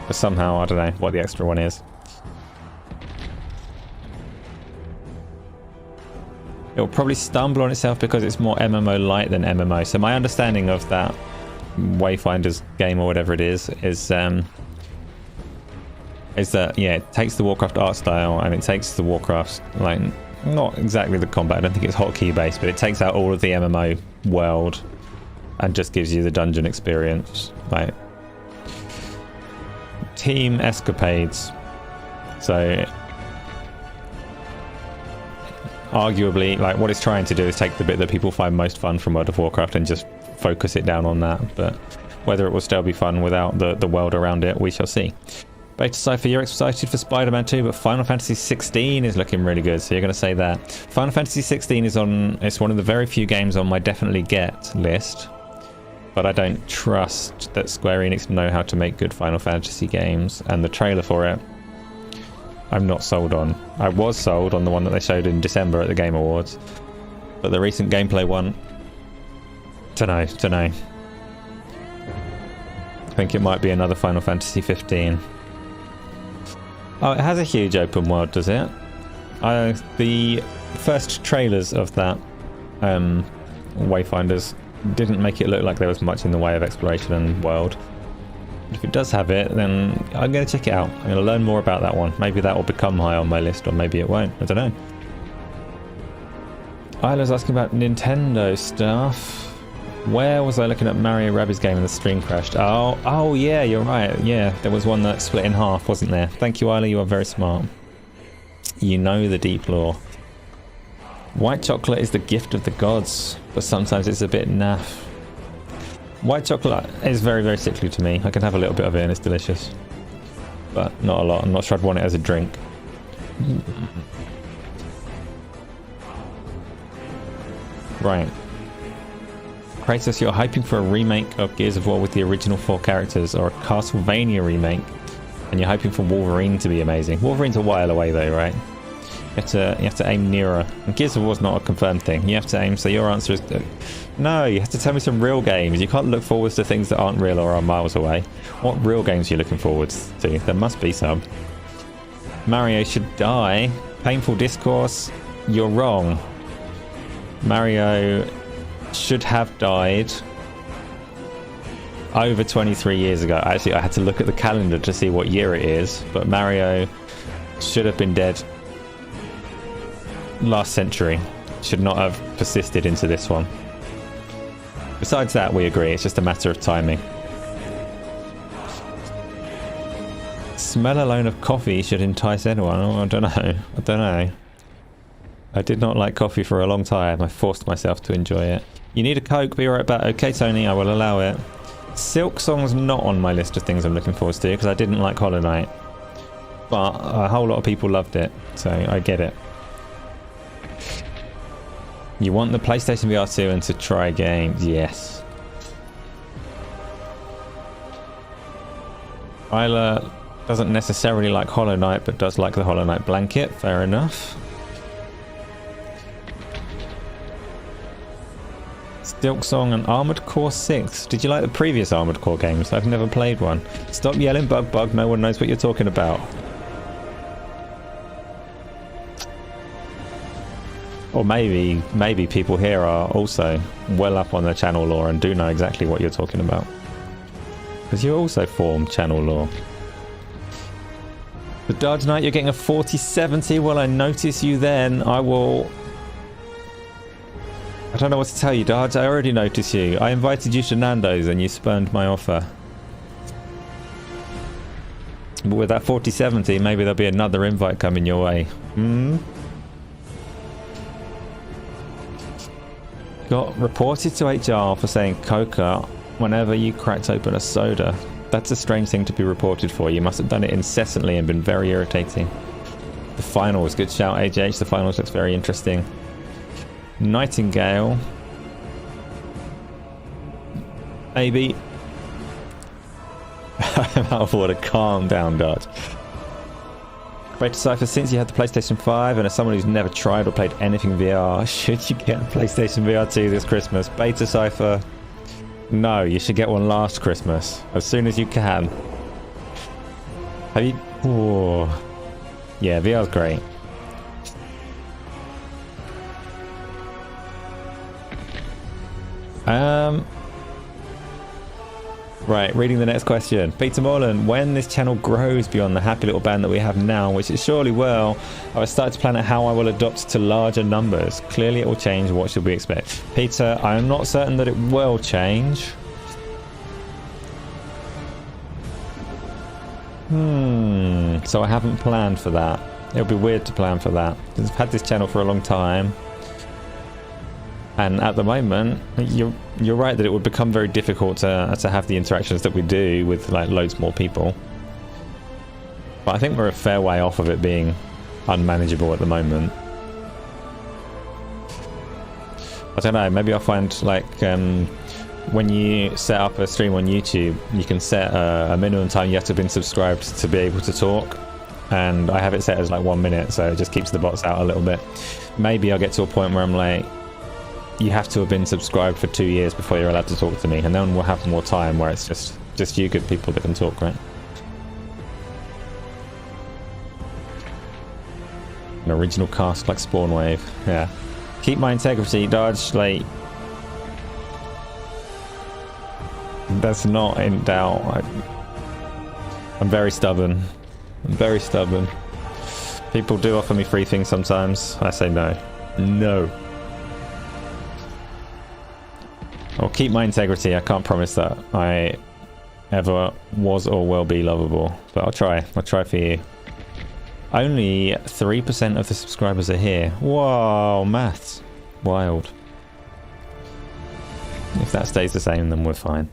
But somehow, I don't know what the extra one is. It will probably stumble on itself because it's more MMO light than MMO. So my understanding of that Wayfinders game or whatever it is that, yeah, it takes the Warcraft art style and it takes the Warcraft, like, not exactly the combat, I don't think it's hotkey based, but it takes out all of the MMO world and just gives you the dungeon experience, like team escapades. So arguably, like, what it's trying to do is take the bit that people find most fun from World of Warcraft and just focus it down on that, but whether it will still be fun without the world around it, we shall see. Beta Cypher, you're excited for Spider-Man 2, but Final Fantasy 16 is looking really good, so you're going to say that. Final Fantasy 16 is it's one of the very few games on my definitely get list, but I don't trust that Square Enix know how to make good Final Fantasy games, and the trailer for it, I'm not sold on. I was sold on the one that they showed in December at the Game Awards, but the recent gameplay one, dunno. I think it might be another Final Fantasy 15. Oh, it has a huge open world, does it? The first trailers of that Wayfinders didn't make it look like there was much in the way of exploration and world. But if it does have it, then I'm going to check it out. I'm going to learn more about that one. Maybe that will become high on my list, or maybe it won't. I don't know. Isla's asking about Nintendo stuff. Where was I looking at Mario Rabbids game and the stream crashed? Oh yeah, you're right. Yeah, there was one that split in half, wasn't there? Thank you, Isla. You are very smart. You know the deep lore. White chocolate is the gift of the gods, but sometimes it's a bit naff. White chocolate is very, very sickly to me. I can have a little bit of it and it's delicious, but not a lot. I'm not sure I'd want it as a drink. Right. Kratos, you're hyping for a remake of Gears of War with the original 4 characters, or a Castlevania remake, and you're hoping for Wolverine to be amazing. Wolverine's a while away though, right? You have to aim nearer. And Gears of War's not a confirmed thing. You have to aim, so your answer is... No, you have to tell me some real games. You can't look forwards to things that aren't real or are miles away. What real games are you looking forwards to? There must be some. Mario should die. Painful discourse. You're wrong. Mario should have died over 23 years ago. Actually, I had to look at the calendar to see what year it is, but Mario should have been dead last century. Should not have persisted into this one. Besides that, we agree, it's just a matter of timing. Smell alone of coffee should entice anyone. Oh, I don't know. I did not like coffee for a long time. I forced myself to enjoy it. You need a Coke, be right back. Okay, Tony, I will allow it. Silk Song's not on my list of things I'm looking forward to because I didn't like Hollow Knight. But a whole lot of people loved it, so I get it. You want the PlayStation VR 2 and to try games? Yes. Isla doesn't necessarily like Hollow Knight, but does like the Hollow Knight blanket. Fair enough. Silk Song and Armored Core 6. Did you like the previous Armored Core games? I've never played one. Stop yelling, Bug. No one knows what you're talking about. Or maybe people here are also well up on their channel lore and do know exactly what you're talking about. Because you also form channel lore. The Dodge Knight, you're getting a 4070. Well, I notice you then. I don't know what to tell you, Dodge. I already noticed you. I invited you to Nando's and you spurned my offer. But with that 4070, maybe there'll be another invite coming your way. Got reported to HR for saying coca whenever you cracked open a soda. That's a strange thing to be reported for. You must have done it incessantly and been very irritating. The finals, good shout, AJH. The finals looks very interesting. Nightingale. Maybe. I'm out of order. Calm down, Dodge. Great Cypher, since you had the PlayStation 5 and as someone who's never tried or played anything VR, should you get a PlayStation VR 2 this Christmas? Beta Cypher, no, you should get one last Christmas, as soon as you can. Have you... Oh. Yeah, VR's great. Right, reading the next question. Peter Morland, when this channel grows beyond the happy little band that we have now, which it surely will, I will start to plan out how I will adopt to larger numbers. Clearly it will change. What should we expect? Peter, I am not certain that it will change. So I haven't planned for that. It would be weird to plan for that. I've had this channel for a long time. And at the moment, you're right that it would become very difficult to have the interactions that we do with like loads more people. But I think we're a fair way off of it being unmanageable at the moment. I don't know, maybe I'll find like when you set up a stream on YouTube, you can set a minimum time you have to have been subscribed to be able to talk. And I have it set as like 1 minute, so it just keeps the bots out a little bit. Maybe I'll get to a point where I'm like, you have to have been subscribed for 2 years before you're allowed to talk to me, and then we'll have more time where it's just you good people that can talk, right? An original cast like Spawnwave, yeah. Keep my integrity, Dodge, like... That's not in doubt. I'm very stubborn. I'm very stubborn. People do offer me free things sometimes. I say no. No. I'll keep my integrity. I can't promise that I ever was or will be lovable, but I'll try. I'll try for you. Only 3% of the subscribers are here. Whoa, maths. Wild. If that stays the same, then we're fine.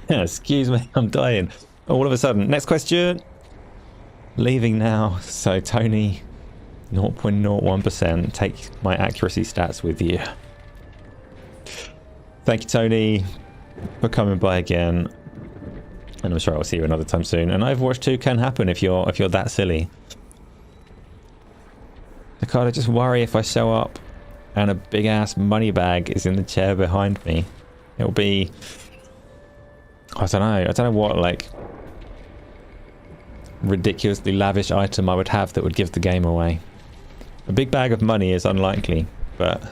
Excuse me, I'm dying. All of a sudden. Next question. Leaving now. So, Tony... 0.01%. Take my accuracy stats with you. Thank you, Tony, for coming by again. And I'm sure I'll see you another time soon. And Overwatch 2 can happen if you're that silly. Ricardo, just worry if I show up and a big ass money bag is in the chair behind me. It'll be... I don't know what, like... ridiculously lavish item I would have that would give the game away. A big bag of money is unlikely, but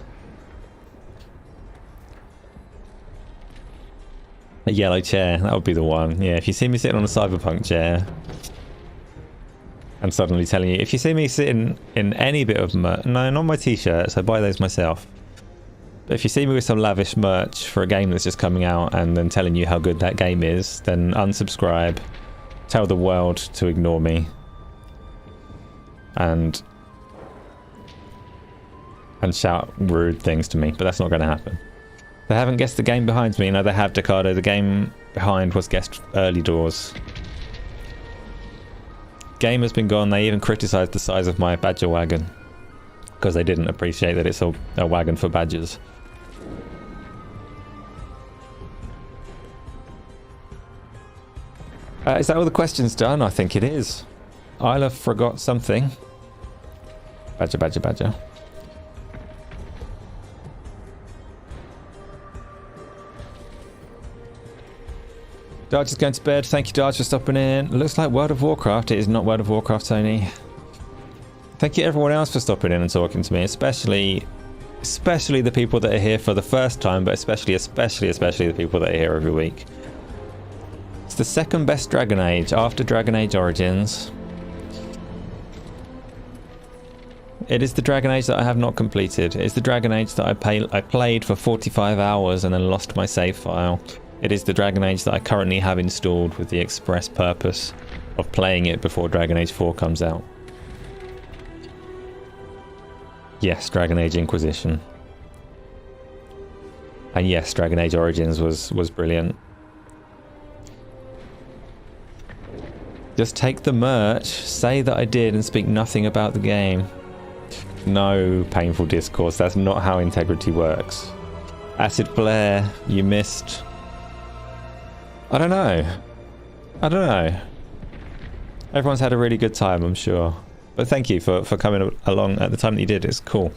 a yellow chair, that would be the one. Yeah, if you see me sitting on a cyberpunk chair and suddenly telling you, if you see me sitting in any bit of merch, no, not my t-shirts, I buy those myself. But if you see me with some lavish merch for a game that's just coming out and then telling you how good that game is, then unsubscribe, tell the world to ignore me, and shout rude things to me, but that's not going to happen. They haven't guessed the game behind me. No, they have, Decado. The game behind was guessed early doors. Game has been gone. They even criticised the size of my badger wagon because they didn't appreciate that it's a wagon for badgers. Is that all the questions done? I think it is. Isla forgot something. Badger, badger, badger. Darge is going to bed. Thank you, Darge, for stopping in. It looks like World of Warcraft. It is not World of Warcraft, Tony. Thank you everyone else for stopping in and talking to me, especially the people that are here for the first time, but especially the people that are here every week. It's the second best Dragon Age after Dragon Age Origins. It is the Dragon Age that I have not completed. It's the Dragon Age that I played for 45 hours and then lost my save file. It is the Dragon Age that I currently have installed with the express purpose of playing it before Dragon Age 4 comes out. Yes, Dragon Age Inquisition. And yes, Dragon Age Origins was brilliant. Just take the merch, say that I did, and speak nothing about the game. No painful discourse. That's not how integrity works. Acid Flare, you missed. I don't know. Everyone's had a really good time, I'm sure. But thank you for coming along at the time that you did. It's cool.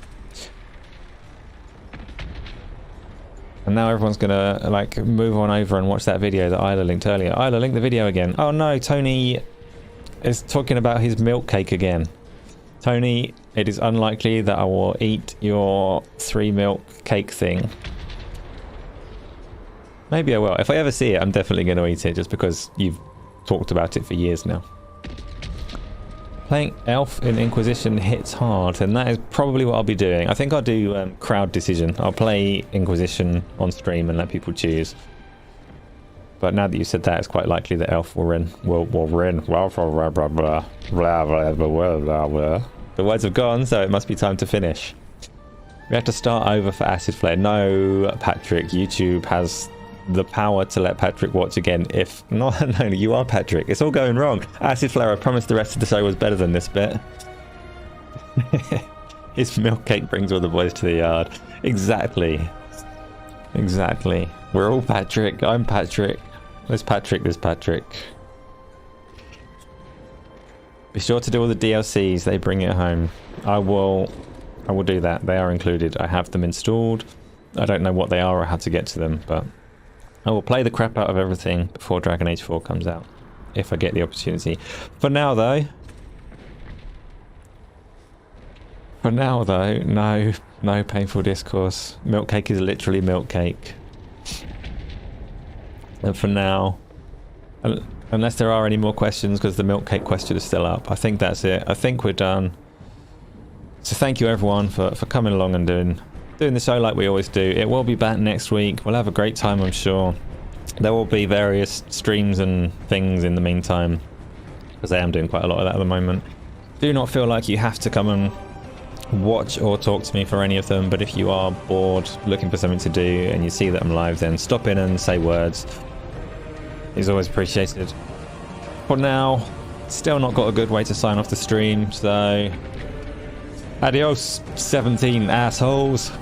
And now everyone's gonna like move on over and watch that video that Isla linked earlier. Isla, link the video again. Oh no, Tony is talking about his milk cake again. Tony, it is unlikely that I will eat your 3 milk cake thing. Maybe I will. If I ever see it, I'm definitely going to eat it, just because you've talked about it for years now. Playing Elf in Inquisition hits hard, and that is probably what I'll be doing. I think I'll do crowd decision. I'll play Inquisition on stream and let people choose. But now that you said that, it's quite likely that Elf will win. The words have gone, so it must be time to finish. We have to start over for Acid Flare. No, Patrick, YouTube has the power to let Patrick watch again. If not, no, you are Patrick. It's all going wrong. Acid Flare, I promised the rest of the show was better than this bit. His milk cake brings all the boys to the yard. Exactly. Exactly. We're all Patrick. I'm Patrick. There's Patrick, there's Patrick. Be sure to do all the DLCs. They bring it home. I will do that. They are included. I have them installed. I don't know what they are or how to get to them, but I will play the crap out of everything before Dragon Age 4 comes out, if I get the opportunity. For now though, no painful discourse. Milk cake is literally milk cake. And for now, unless there are any more questions, because the milk cake question is still up, I think that's it. I think we're done. So thank you everyone for coming along and doing the show like we always do. It will be back next week. We'll have a great time, I'm sure. There will be various streams and things in the meantime, because I am doing quite a lot of that at the moment. Do not feel like you have to come and watch or talk to me for any of them, but if you are bored, looking for something to do, and you see that I'm live, then stop in and say words. It's always appreciated. For now, still not got a good way to sign off the stream, so adios 17 assholes.